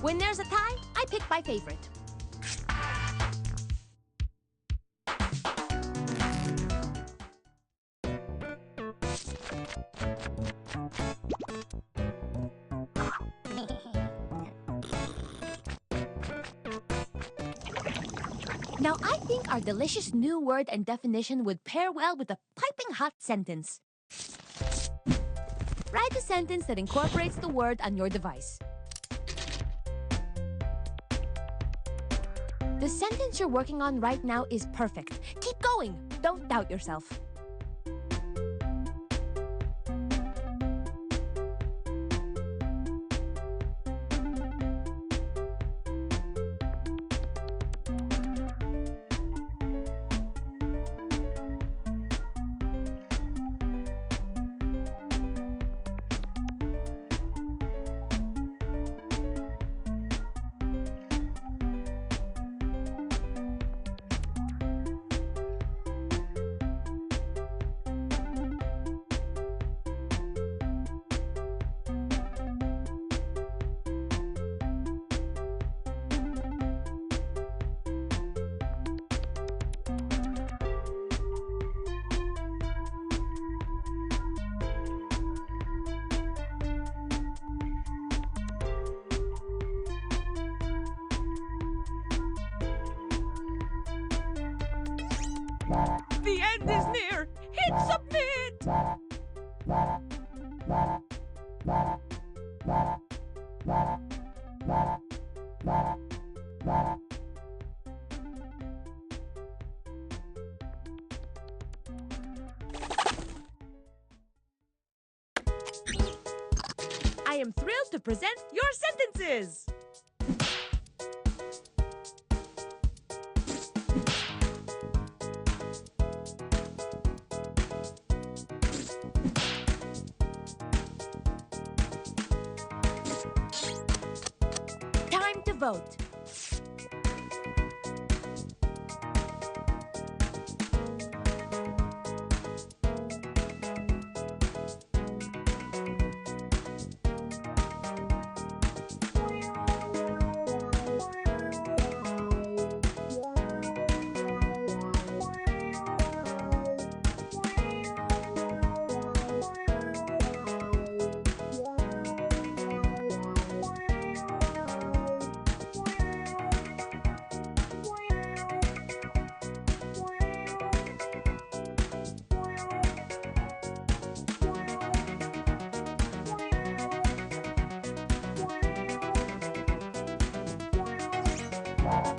When there's a tie, I pick my favorite. Now I think our delicious new word and definition would pair well with a piping hot sentence. Write a sentence that incorporates the word on your device. The sentence you're working on right now is perfect. Keep going. Don't doubt yourself. The end is near. Hit submit! I am thrilled to present your sentences. Time to vote.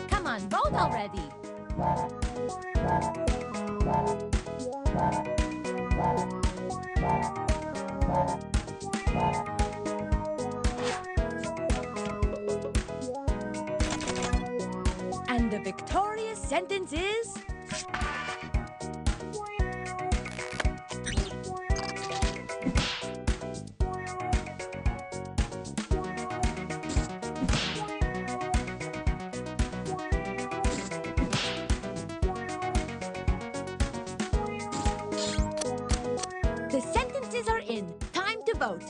Come on, vote already. And the victorious sentence is... The sentences are in. Time to vote.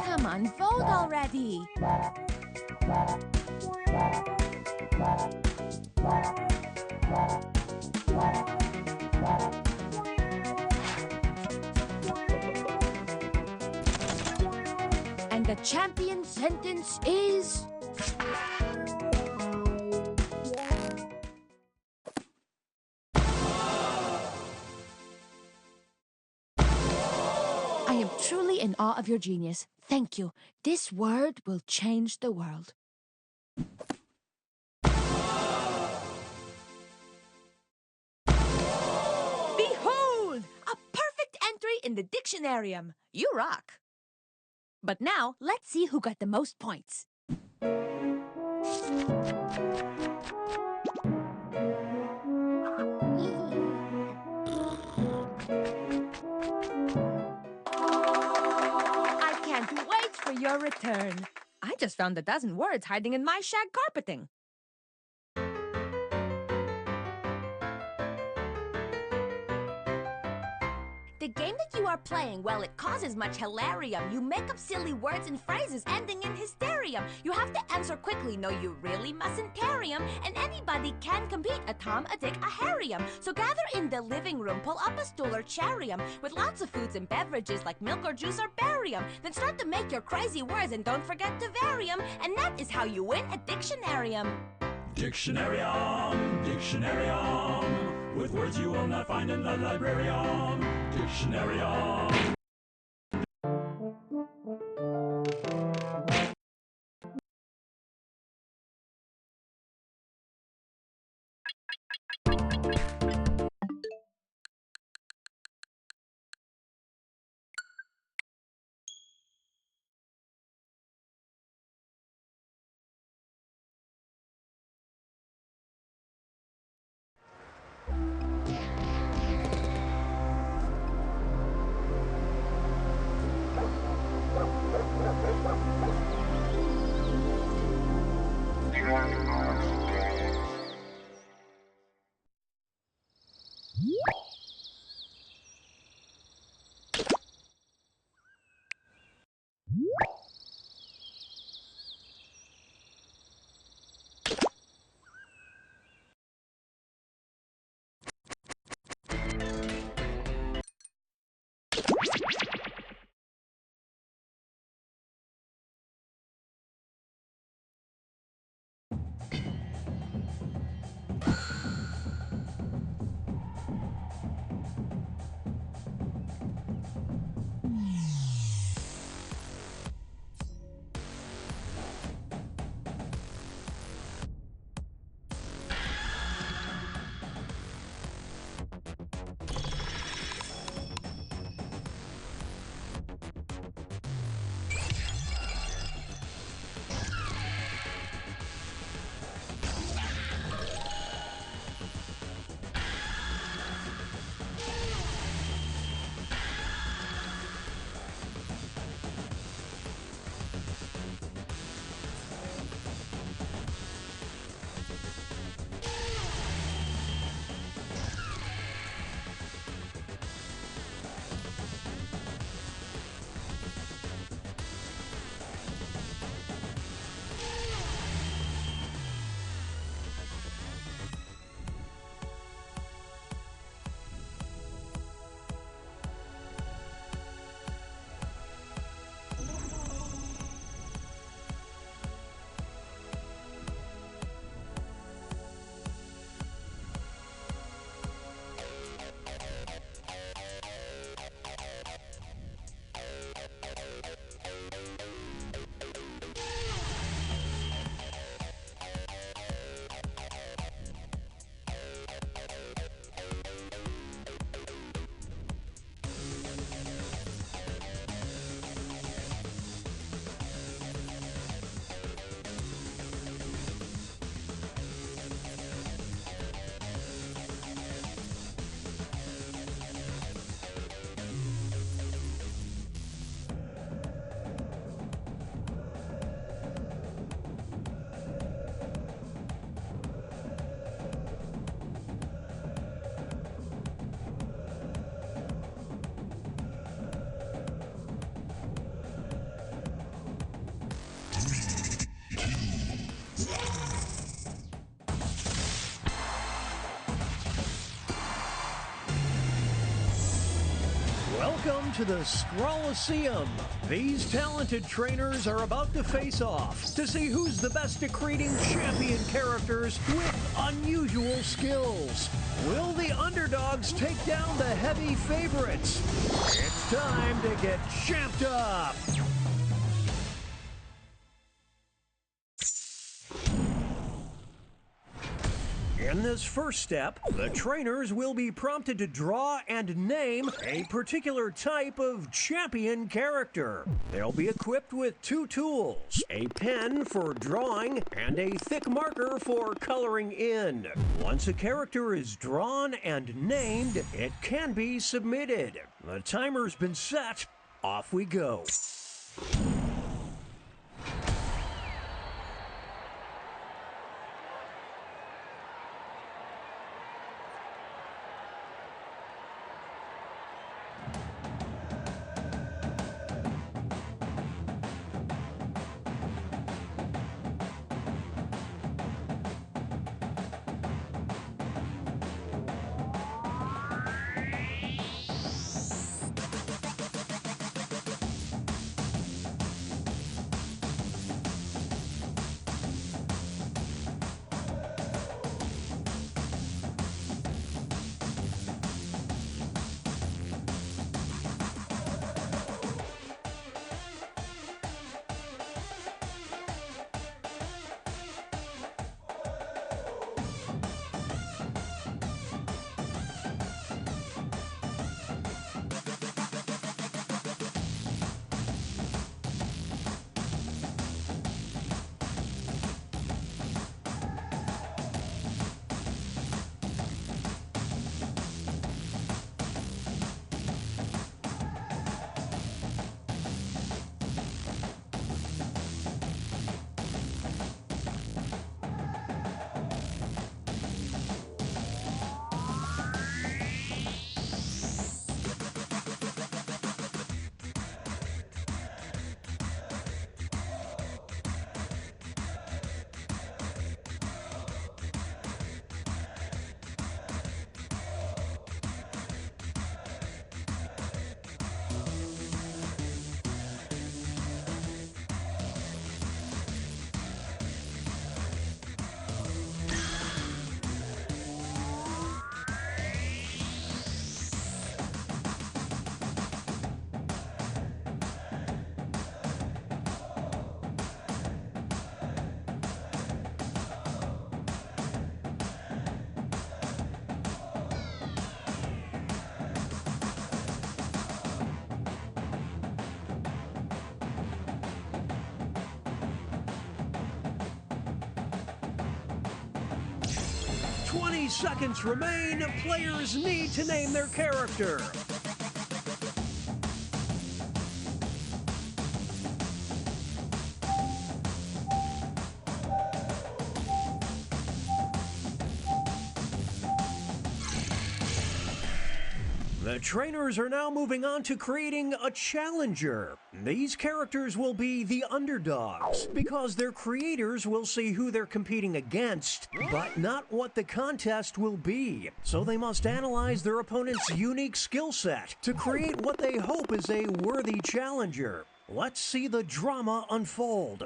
Come on, vote already. And the champion sentence is... I am truly in awe of your genius. Thank you. This word will change the world. Behold! A perfect entry in the dictionarium. You rock. But now, let's see who got the most points. I can't wait for your return. I just found a dozen words hiding in my shag carpeting. The game that you are playing, well, it causes much hilarium. You make up silly words and phrases ending in hysterium. You have to answer quickly, no, you really mustn't tarry 'em. And anybody can compete, a Tom, a Dick, a Harry'em. So gather in the living room, pull up a stool or charium with lots of foods and beverages like milk or juice or barium. Then start to make your crazy words and don't forget to vary 'em. And that is how you win a dictionarium. Dictionarium, dictionarium. With words you will not find in the librarium. Dictionarium. Welcome to the Scrolliseum. These talented trainers are about to face off to see who's the best at creating champion characters with unusual skills. Will the underdogs take down the heavy favorites? It's time to get champed up. In this first step, the trainers will be prompted to draw and name a particular type of champion character. They'll be equipped with two tools, a pen for drawing and a thick marker for coloring in. Once a character is drawn and named, it can be submitted. The timer's been set. Off we go. 20 seconds remain. Players need to name their character. The trainers are now moving on to creating a challenger. These characters will be the underdogs because their creators will see who they're competing against, but not what the contest will be. So they must analyze their opponent's unique skill set to create what they hope is a worthy challenger. Let's see the drama unfold.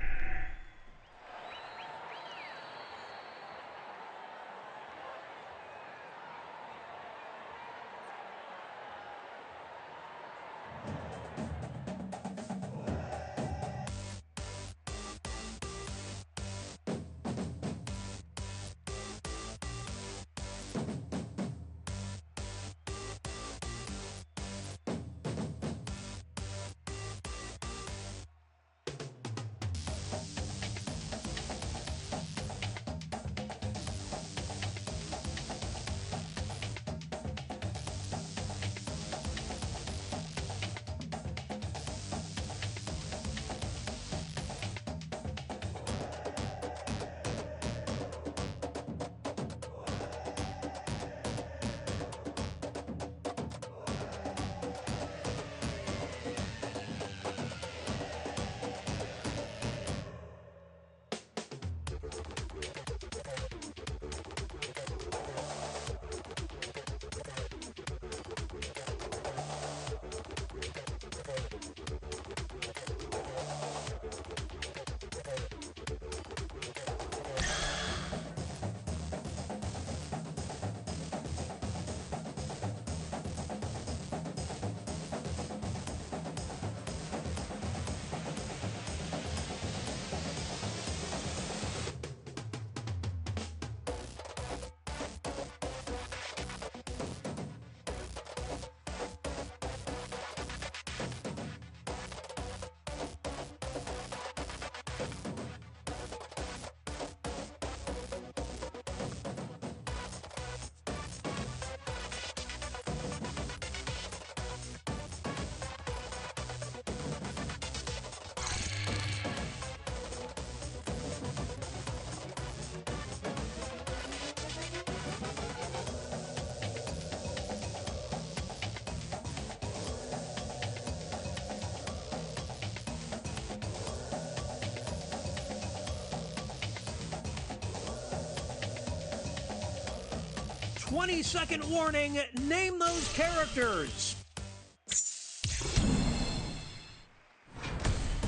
"20-second warning, name those characters."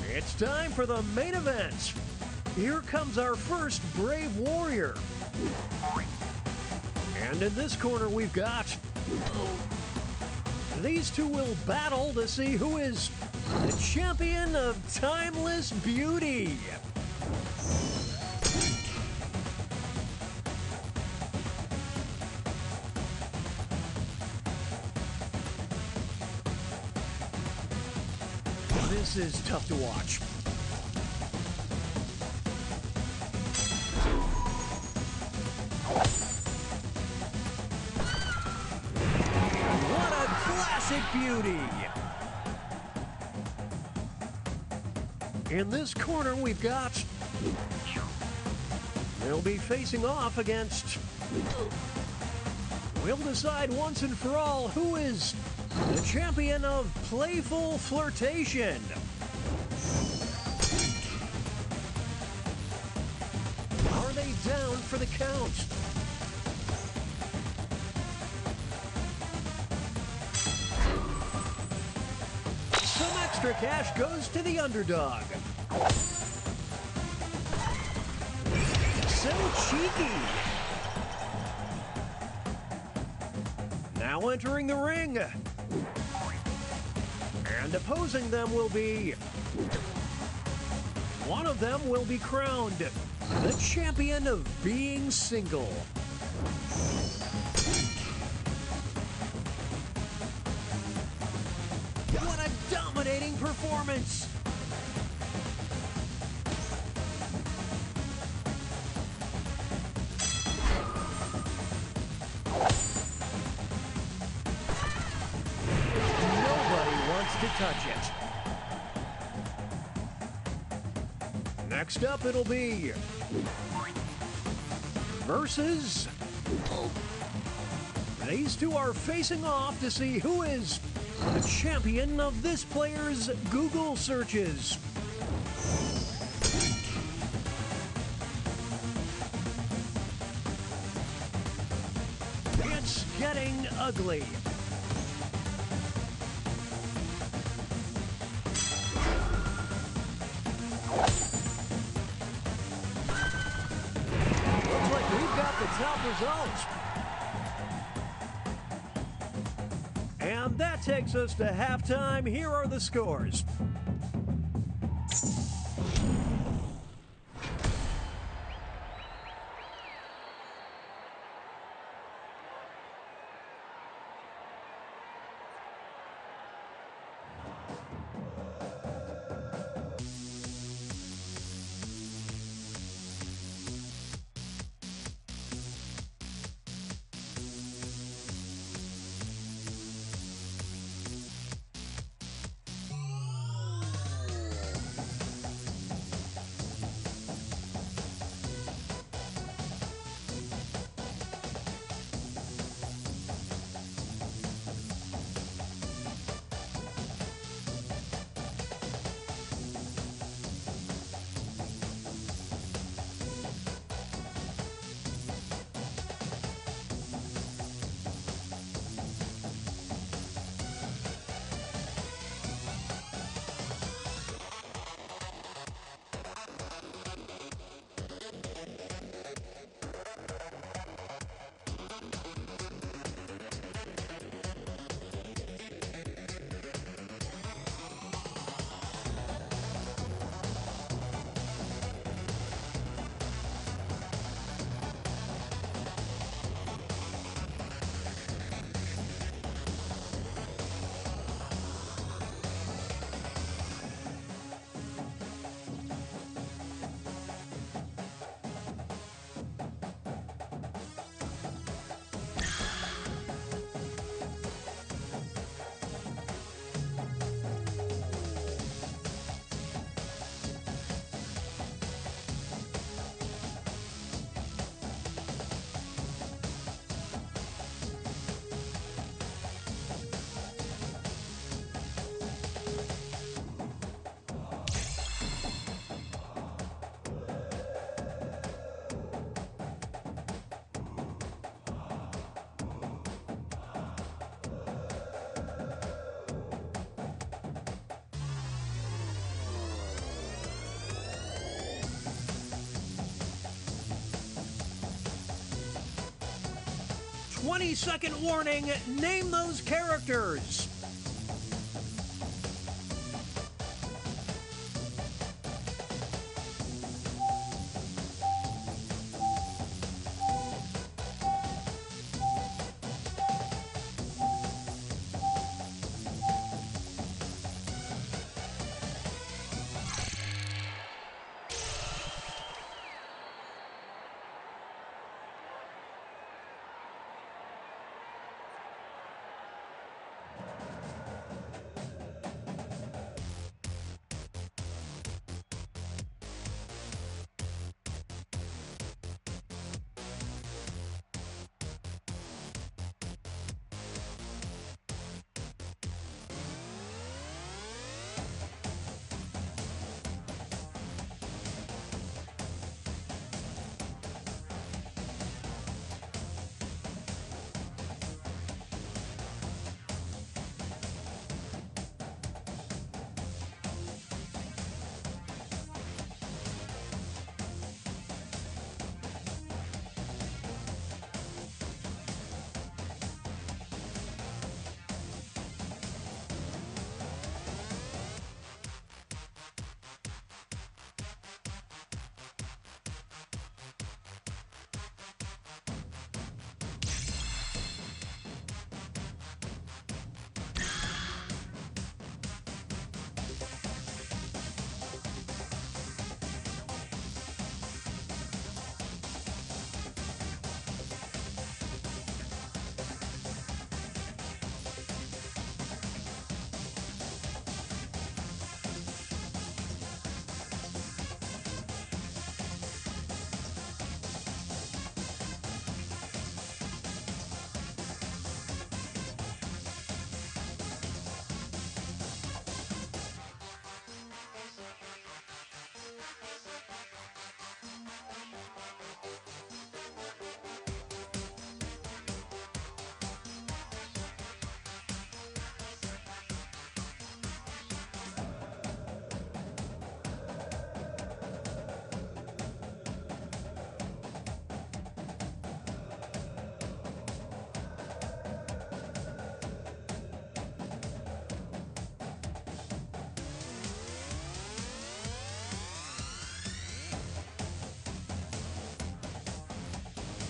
It's time for the main event. Here comes our first brave warrior. And in this corner we've got... These two will battle to see who is the champion of timeless beauty. This is tough to watch. What a classic beauty! In this corner we've got... They'll be facing off against... We'll decide once and for all who is the champion of playful flirtation. Are they down for the count? Some extra cash goes to the underdog. So cheeky. Now entering the ring. And opposing them will be... One of them will be crowned the champion of being single. What a dominating performance! Next up, it'll be versus. These two are facing off to see who is the champion of this player's Google searches. It's getting ugly. Looks like we've got the top results. And that takes us to halftime. Here are the scores. "20-second warning, name those characters."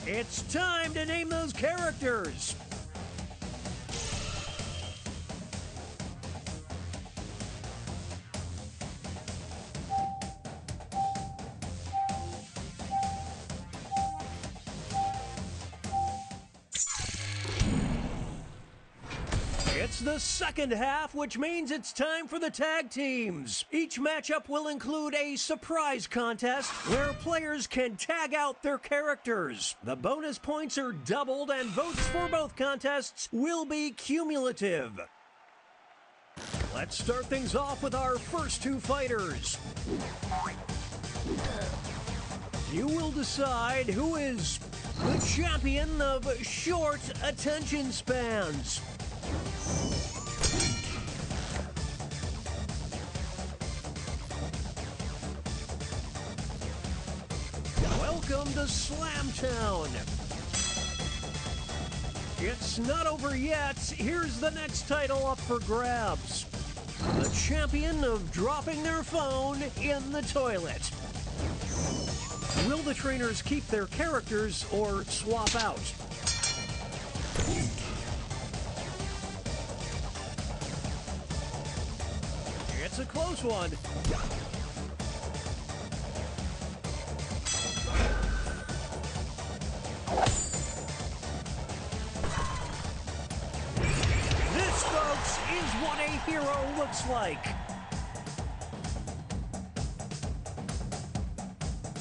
It's time to name those characters. It's the second half, which means it's time for the tag teams. Each matchup will include a surprise contest where players can tag out their characters. The bonus points are doubled and votes for both contests will be cumulative. Let's start things off with our first two fighters. You will decide who is the champion of short attention spans. Welcome to Slamtown. It's not over yet. Here's the next title up for grabs. The champion of dropping their phone in the toilet. Will the trainers keep their characters or swap out? It's a close one. This, folks, is what a hero looks like.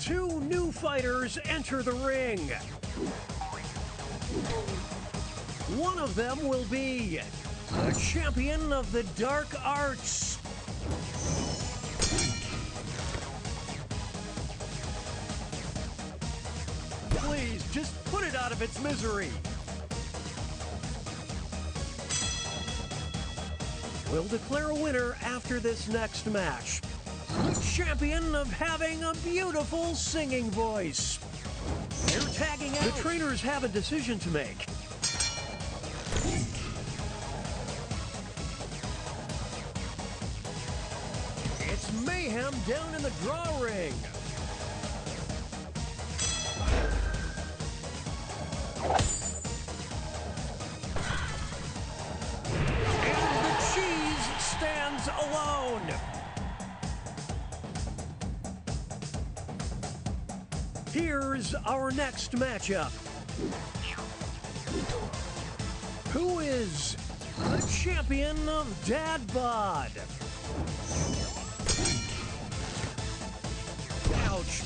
Two new fighters enter the ring. One of them will be the champion of the dark arts. Please, just put it out of its misery. We'll declare a winner after this next match. The champion of having a beautiful singing voice. They're tagging out. The trainers have a decision to make. It's mayhem down in the draw ring. And the cheese stands alone. Here's our next matchup. Who is the champion of Dad Bod? Ouch.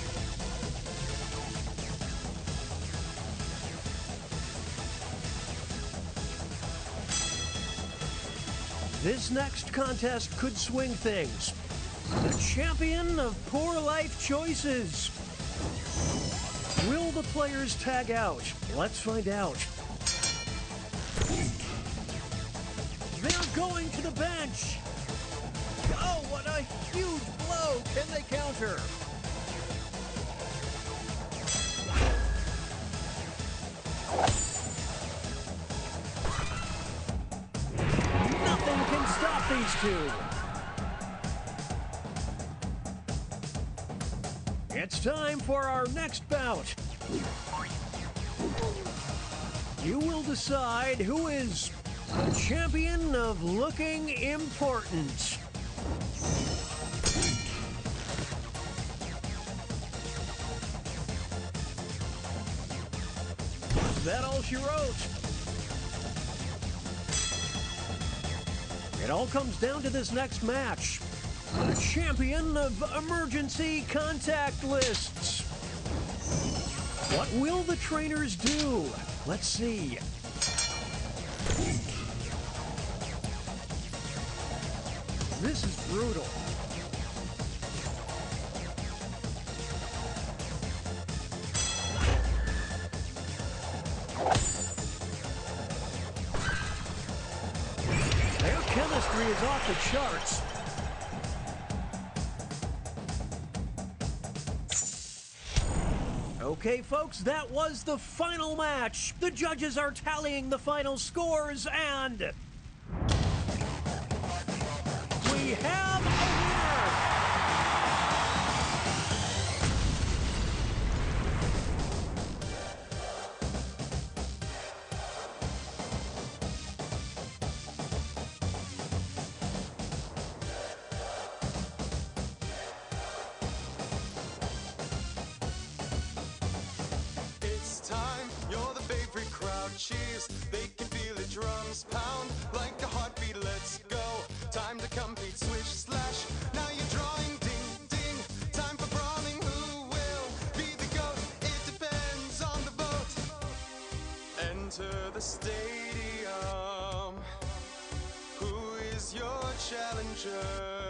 This next contest could swing things. The champion of poor life choices. Will the players tag out? Let's find out. They're going to the bench. Oh, what a huge blow. Can they counter? Nothing can stop these two. It's time for our next bout. You will decide who is the champion of looking important. Is that all she wrote? It all comes down to this next match. The champion of emergency contact lists. What will the trainers do? Let's see. This is brutal. Their chemistry is off the charts. Okay, folks, that was the final match. The judges are tallying the final scores, and we have a winner! time. You're the favorite crowd. Cheers, they can feel the drums pound like a heartbeat. Let's go. Time to compete. Swish, slash. Now you're drawing. Ding, ding. Time for brawling. Who will be the GOAT? It depends on the vote. Enter the stadium. Who is your challenger?